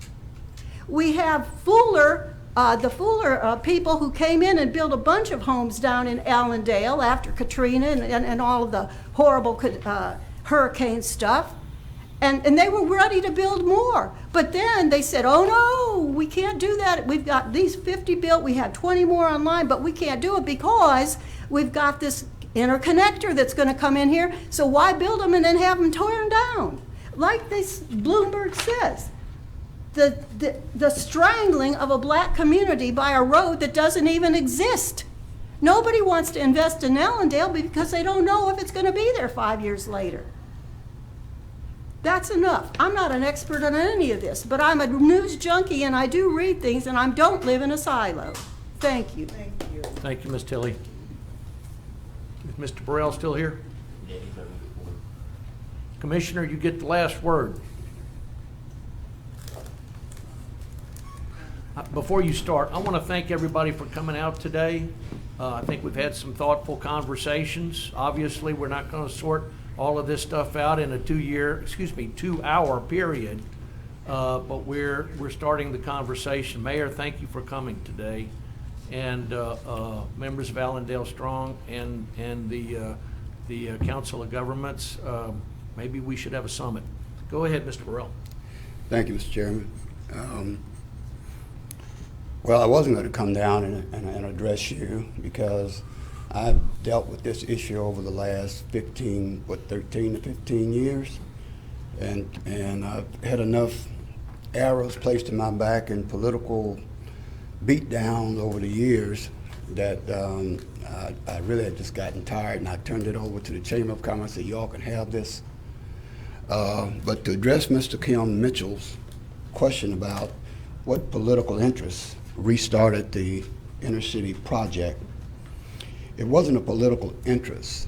J: We have the Fuller people who came in and built a bunch of homes down in Allendale after Katrina and all of the horrible hurricane stuff. And they were ready to build more. But then they said, oh no, we can't do that. We've got these 50 built, we have 20 more online, but we can't do it because we've got this interconnector that's going to come in here. So why build them and then have them torn down? Like this Bloomberg says, the strangling of a black community by a road that doesn't even exist. Nobody wants to invest in Allendale because they don't know if it's going to be there 5 years later. That's enough. I'm not an expert on any of this, but I'm a news junkie and I do read things and I don't live in a silo. Thank you.
C: Thank you.
A: Thank you, Ms. Tilley. Is Mr. Burrell still here? Commissioner, you get the last word. Before you start, I want to thank everybody for coming out today. I think we've had some thoughtful conversations. Obviously, we're not going to sort all of this stuff out in a 2-hour period, but we're starting the conversation. Mayor, thank you for coming today, and members of Allendale Strong and the Council of Governments. Maybe we should have a summit. Go ahead, Mr. Burrell.
K: Thank you, Mr. Chairman. Well, I wasn't going to come down and address you because I've dealt with this issue over the last 13 to 15 years, and I've had enough arrows placed in my back and political beatdowns over the years that I really had just gotten tired, and I turned it over to the Chamber of Commerce and said, y'all can have this. But to address Mr. Kim Mitchell's question about what political interests restarted the inner city project, it wasn't a political interest.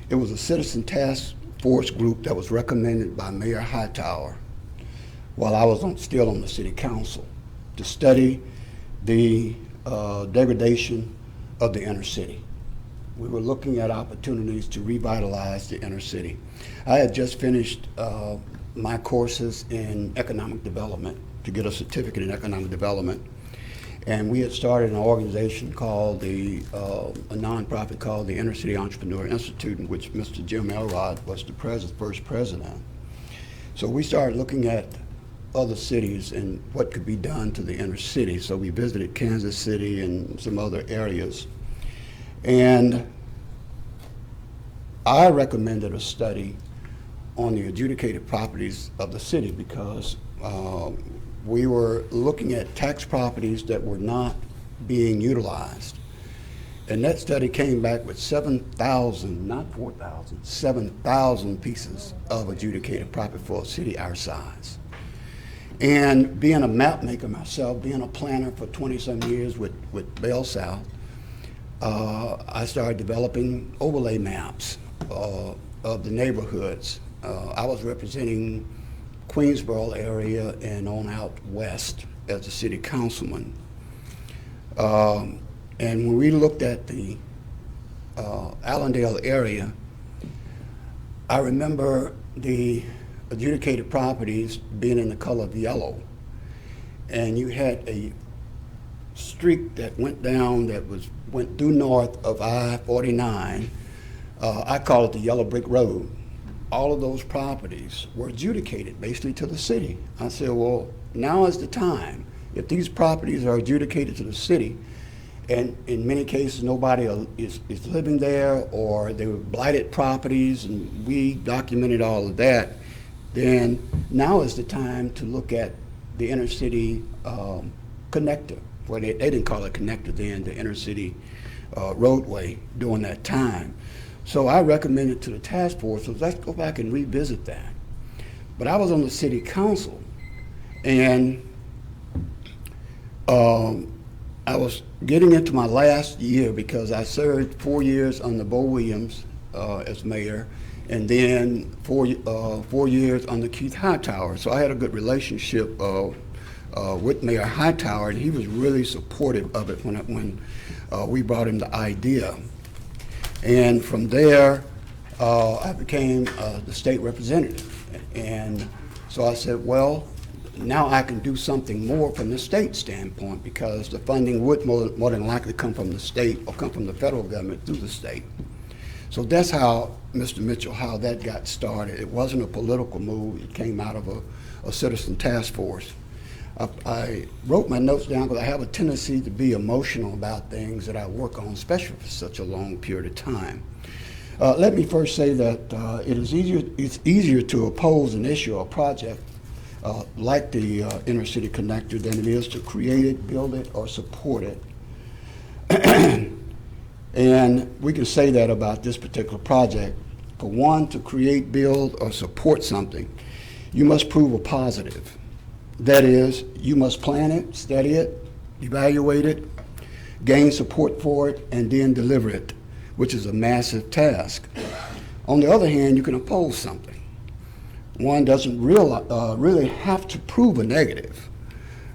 K: It was a citizen task force group that was recommended by Mayor Hightower while I was still on the city council to study the degradation of the inner city. We were looking at opportunities to revitalize the inner city. I had just finished my courses in economic development to get a certificate in economic development. And we had started an organization called a nonprofit called the Inner City Entrepreneur Institute, in which Mr. Jim Elrod was the first president. So we started looking at other cities and what could be done to the inner city. So we visited Kansas City and some other areas. And I recommended a study on the adjudicated properties of the city because we were looking at tax properties that were not being utilized. And that study came back with 7,000, not 4,000, 7,000 pieces of adjudicated property for a city our size. And being a map maker myself, being a planner for 20-some years with Bell South, I started developing overlay maps of the neighborhoods. I was representing Queensboro area and on out west as a city councilman. And when we looked at the Allendale area, I remember the adjudicated properties being in the color of yellow. And you had a streak that went down went due north of I-49. I call it the Yellow Brick Road. All of those properties were adjudicated basically to the city. I said, well, now is the time. If these properties are adjudicated to the city, and in many cases nobody is living there, or they were blighted properties, and we documented all of that, then now is the time to look at the inner city connector. Well, they didn't call it connector then, the inner city roadway during that time. So I recommended to the task force, so let's go back and revisit that. But I was on the city council, and I was getting into my last year because I served 4 years under Bo Williams as mayor, and then 4 years under Keith Hightower. So I had a good relationship with Mayor Hightower, and he was really supportive of it when we brought him the idea. And from there, I became the state representative. And so I said, well, now I can do something more from the state standpoint, because the funding would more than likely come from the state or come from the federal government through the state. So that's how, Mr. Mitchell, how that got started. It wasn't a political move. It came out of a citizen task force. I wrote my notes down because I have a tendency to be emotional about things that I work on, especially for such a long period of time. Let me first say that it's easier to oppose an issue or project like the Inner City Connector than it is to create it, build it, or support it. And we can say that about this particular project. For one, to create, build, or support something, you must prove a positive. That is, you must plan it, study it, evaluate it, gain support for it, and then deliver it, which is a massive task. On the other hand, you can oppose something. One doesn't really have to prove a negative.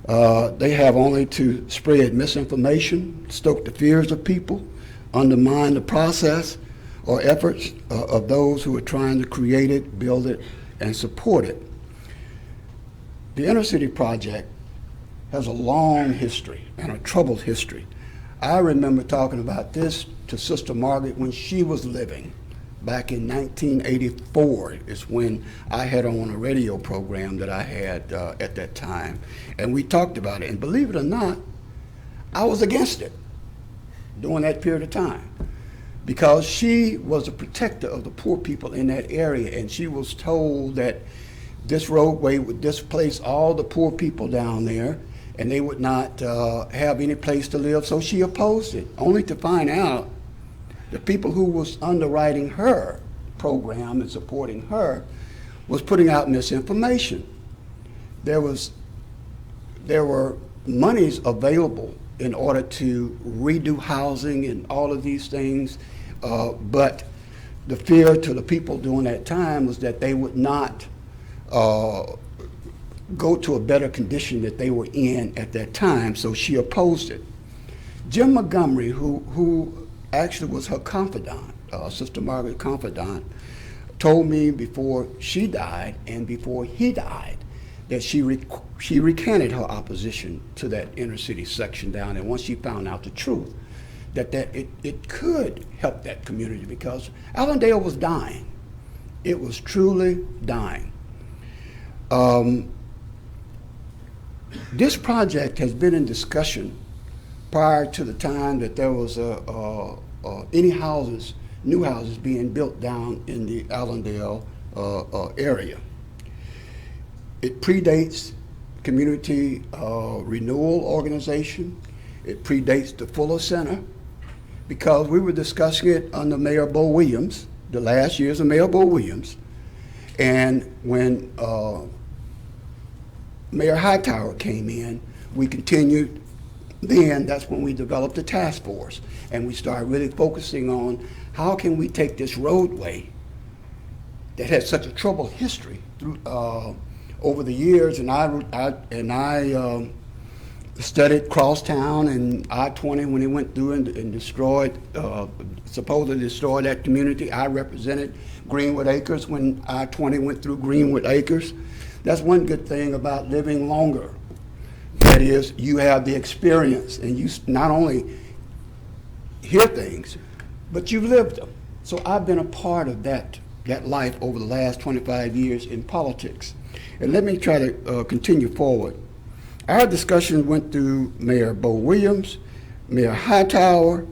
K: They have only to spread misinformation, stoke the fears of people, undermine the process or efforts of those who are trying to create it, build it, and support it. The Inner City Project has a long history and a troubled history. I remember talking about this to Sister Margaret when she was living. Back in 1984 is when I had on a radio program that I had at that time. And we talked about it. And believe it or not, I was against it during that period of time, because she was a protector of the poor people in that area, and she was told that this roadway would displace all the poor people down there, and they would not have any place to live, so she opposed it, only to find out the people who was underwriting her program and supporting her was putting out misinformation. There were monies available in order to redo housing and all of these things, but the fear to the people during that time was that they would not go to a better condition that they were in at that time, so she opposed it. Jim Montgomery, who actually was her confidant, Sister Margaret's confidant, told me before she died and before he died that she recanted her opposition to that inner city section down there once she found out the truth, that it could help that community, because Allendale was dying. It was truly dying. This project has been in discussion prior to the time that there was any houses, new houses being built down in the Allendale area. It predates Community Renewal Organization. It predates the Fuller Center, because we were discussing it under Mayor Bo Williams, the last years of Mayor Bo Williams. And when Mayor Hightower came in, we continued. Then that's when we developed the task force, and we started really focusing on how can we take this roadway that has such a troubled history through over the years. And I studied Crosstown and I-20 when it went through and destroyed, supposedly destroyed that community. I represented Greenwood Acres when I-20 went through Greenwood Acres. That's one good thing about living longer. That is, you have the experience, and you not only hear things, but you've lived them. So I've been a part of that life over the last 25 years in politics. And let me try to continue forward. Our discussion went through Mayor Bo Williams, Mayor Hightower,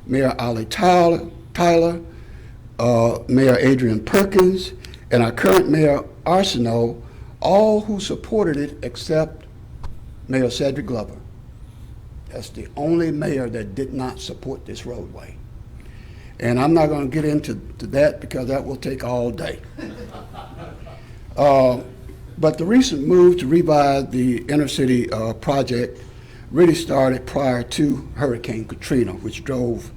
K: Mayor Ollie Tyler, Mayor Adrian Perkins, and our current Mayor Arsenault, all who supported it except Mayor Cedric Glover. That's the only mayor that did not support this roadway. And I'm not going to get into that because that will take all day. But the recent move to revive the inner city project really started prior to Hurricane Katrina, which drove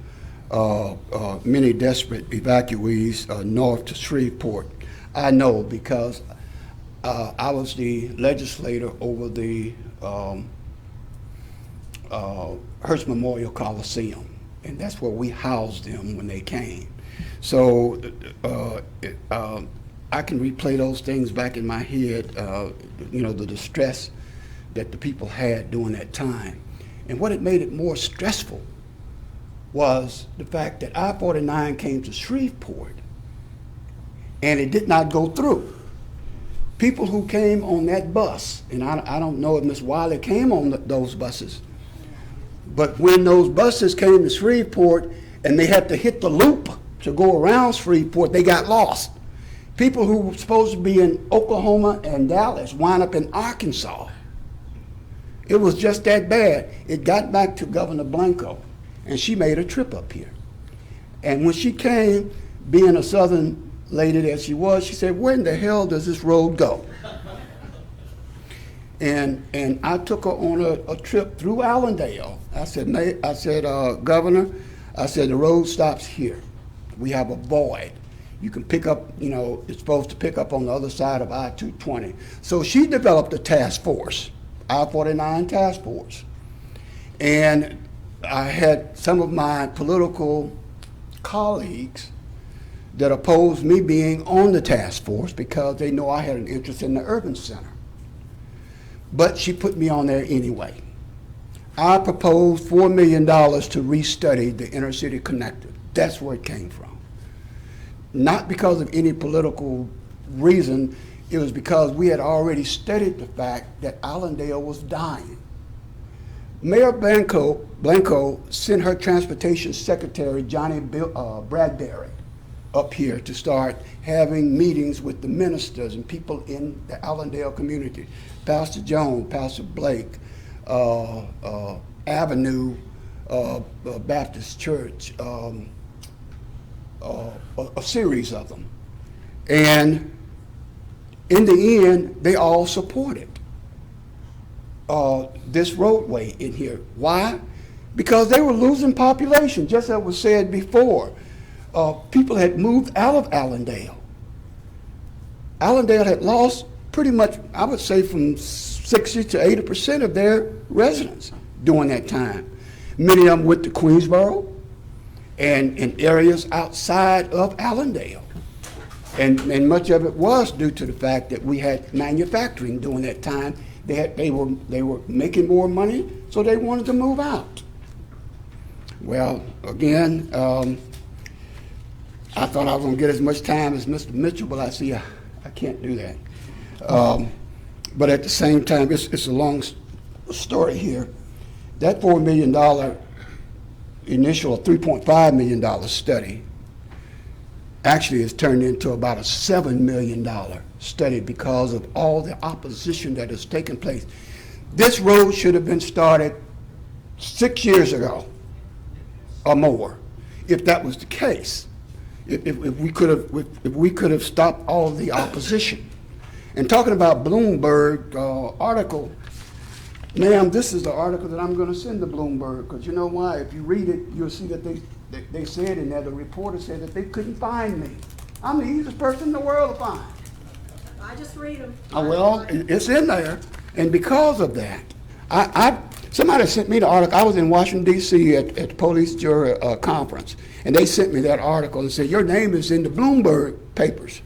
K: many desperate evacuees north to Shreveport. I know because I was the legislator over the Hearst Memorial Coliseum, and that's where we housed them when they came. So I can replay those things back in my head, you know, the distress that the people had during that time. And what it made it more stressful was the fact that I-49 came to Shreveport and it did not go through. People who came on that bus, and I don't know if Ms. Wiley came on those buses, but when those buses came to Shreveport and they had to hit the loop to go around Shreveport, they got lost. People who were supposed to be in Oklahoma and Dallas wound up in Arkansas. It was just that bad. It got back to Governor Blanco, and she made a trip up here. And when she came, being a Southern lady that she was, she said, "Where in the hell does this road go?" And I took her on a trip through Allendale. I said, Governor, I said, the road stops here. We have a void. You can pick up, you know, it's supposed to pick up on the other side of I-220. So she developed a task force, I-49 task force. And I had some of my political colleagues that opposed me being on the task force because they know I had an interest in the urban center. But she put me on there anyway. I proposed $4 million to restudy the inner city connector. That's where it came from. Not because of any political reason, it was because we had already studied the fact that Allendale was dying. Mayor Blanco sent her transportation secretary, Johnny Bradbury, up here to start having meetings with the ministers and people in the Allendale community. Pastor Jones, Pastor Blake, Avenue Baptist Church, a series of them. And in the end, they all supported this roadway in here. Why? Because they were losing population, just as was said before. People had moved out of Allendale. Allendale had lost pretty much, I would say, from 60 to 80% of their residents during that time. Many of them went to Queensboro and in areas outside of Allendale. And much of it was due to the fact that we had manufacturing during that time. They were making more money, so they wanted to move out. Well, again, I thought I was going to get as much time as Mr. Mitchell, but I see I can't do that. But at the same time, it's a long story here. That $4 million initial $3.5 million study actually has turned into about a $7 million study because of all the opposition that has taken place. This road should have been started 6 years ago or more, if that was the case. If we could have stopped all of the opposition. And talking about Bloomberg article, ma'am, this is the article that I'm going to send to Bloomberg, because you know why? If you read it, you'll see that they said in there, the reporter said that they couldn't find me. I'm the easiest person in the world to find.
J: I just read them.
K: Well, it's in there, and because of that, somebody sent me the article. I was in Washington, D.C. at the police jury conference, and they sent me that article and said, your name is in the Bloomberg papers.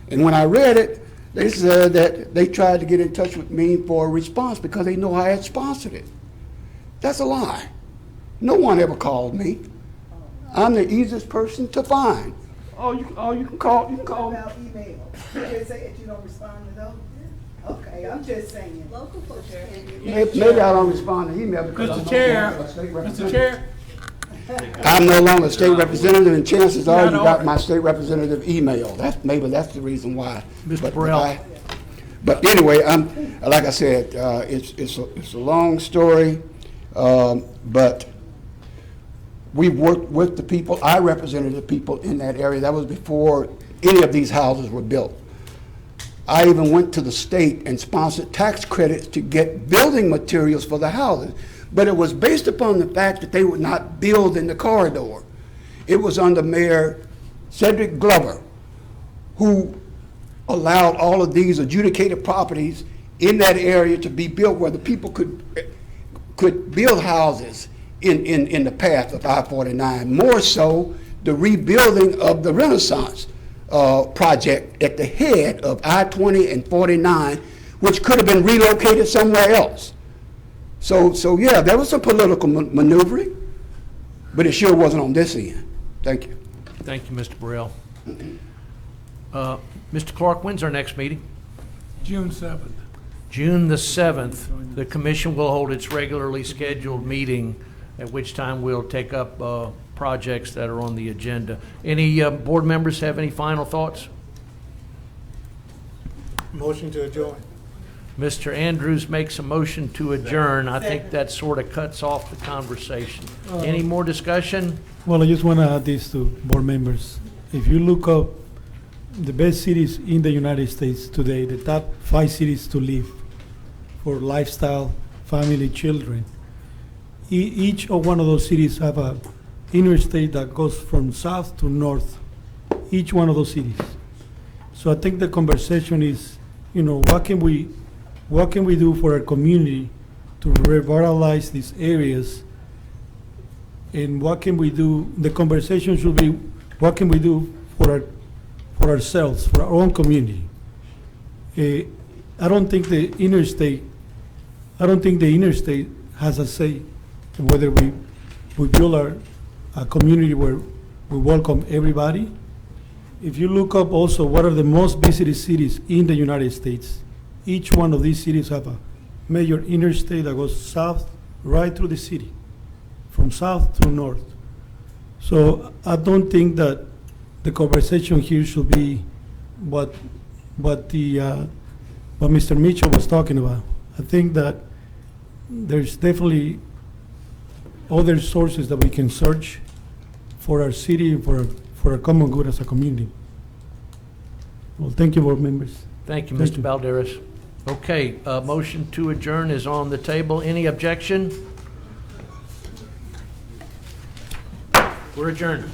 K: And when I read it, they said that they tried to get in touch with me for a response because they know I had sponsored it. That's a lie. No one ever called me. I'm the easiest person to find. You can call.
C: About email. You just say that you don't respond to those? Okay, I'm just saying.
J: Local folks can.
K: Maybe I don't respond to email because
B: Mr. Chair, Mr. Chair,
K: I'm no longer a state representative, and chances are you got my state representative email. Maybe that's the reason why.
A: Mr. Burrell.
K: But anyway, like I said, it's a long story, but we worked with the people. I represented the people in that area. That was before any of these houses were built. I even went to the state and sponsored tax credits to get building materials for the houses. But it was based upon the fact that they would not build in the corridor. it was under Mayor Cedric Glover, who allowed all of these adjudicated properties in that area to be built where the people could build houses in the path of I-49. More so, the rebuilding of the Renaissance project at the head of I-20 and 49, which could have been relocated somewhere else. So yeah, there was some political maneuvering, but it sure wasn't on this end. Thank you.
A: Thank you, Mr. Burrell. Mr. Clark, when's our next meeting?
B: June 7th.
A: June the 7th, the commission will hold its regularly scheduled meeting, at which time we'll take up projects that are on the agenda. Any board members have any final thoughts?
B: Motion to adjourn.
A: Mr. Andrews makes a motion to adjourn. I think that sort of cuts off the conversation. Any more discussion?
L: Well, I just want to add this to board members. If you look up the best cities in the United States today, the top 5 cities to live for lifestyle, family, children, each of one of those cities have a interstate that goes from south to north, each one of those cities. So I think the conversation is, what can we do for our community to revitalize these areas? And what can we do? The conversation should be, what can we do for ourselves, for our own community? I don't think the interstate has a say in whether we build a community where we welcome everybody. If you look up also what are the most visited cities in the United States, each one of these cities have a major interstate that goes south right through the city, from south to north. So I don't think that the conversation here should be what Mr. Mitchell was talking about. I think that there's definitely other sources that we can search for our city and for our common good as a community. Well, thank you, board members.
A: Thank you, Mr. Balderas. Okay, motion to adjourn is on the table. Any objection? We're adjourned.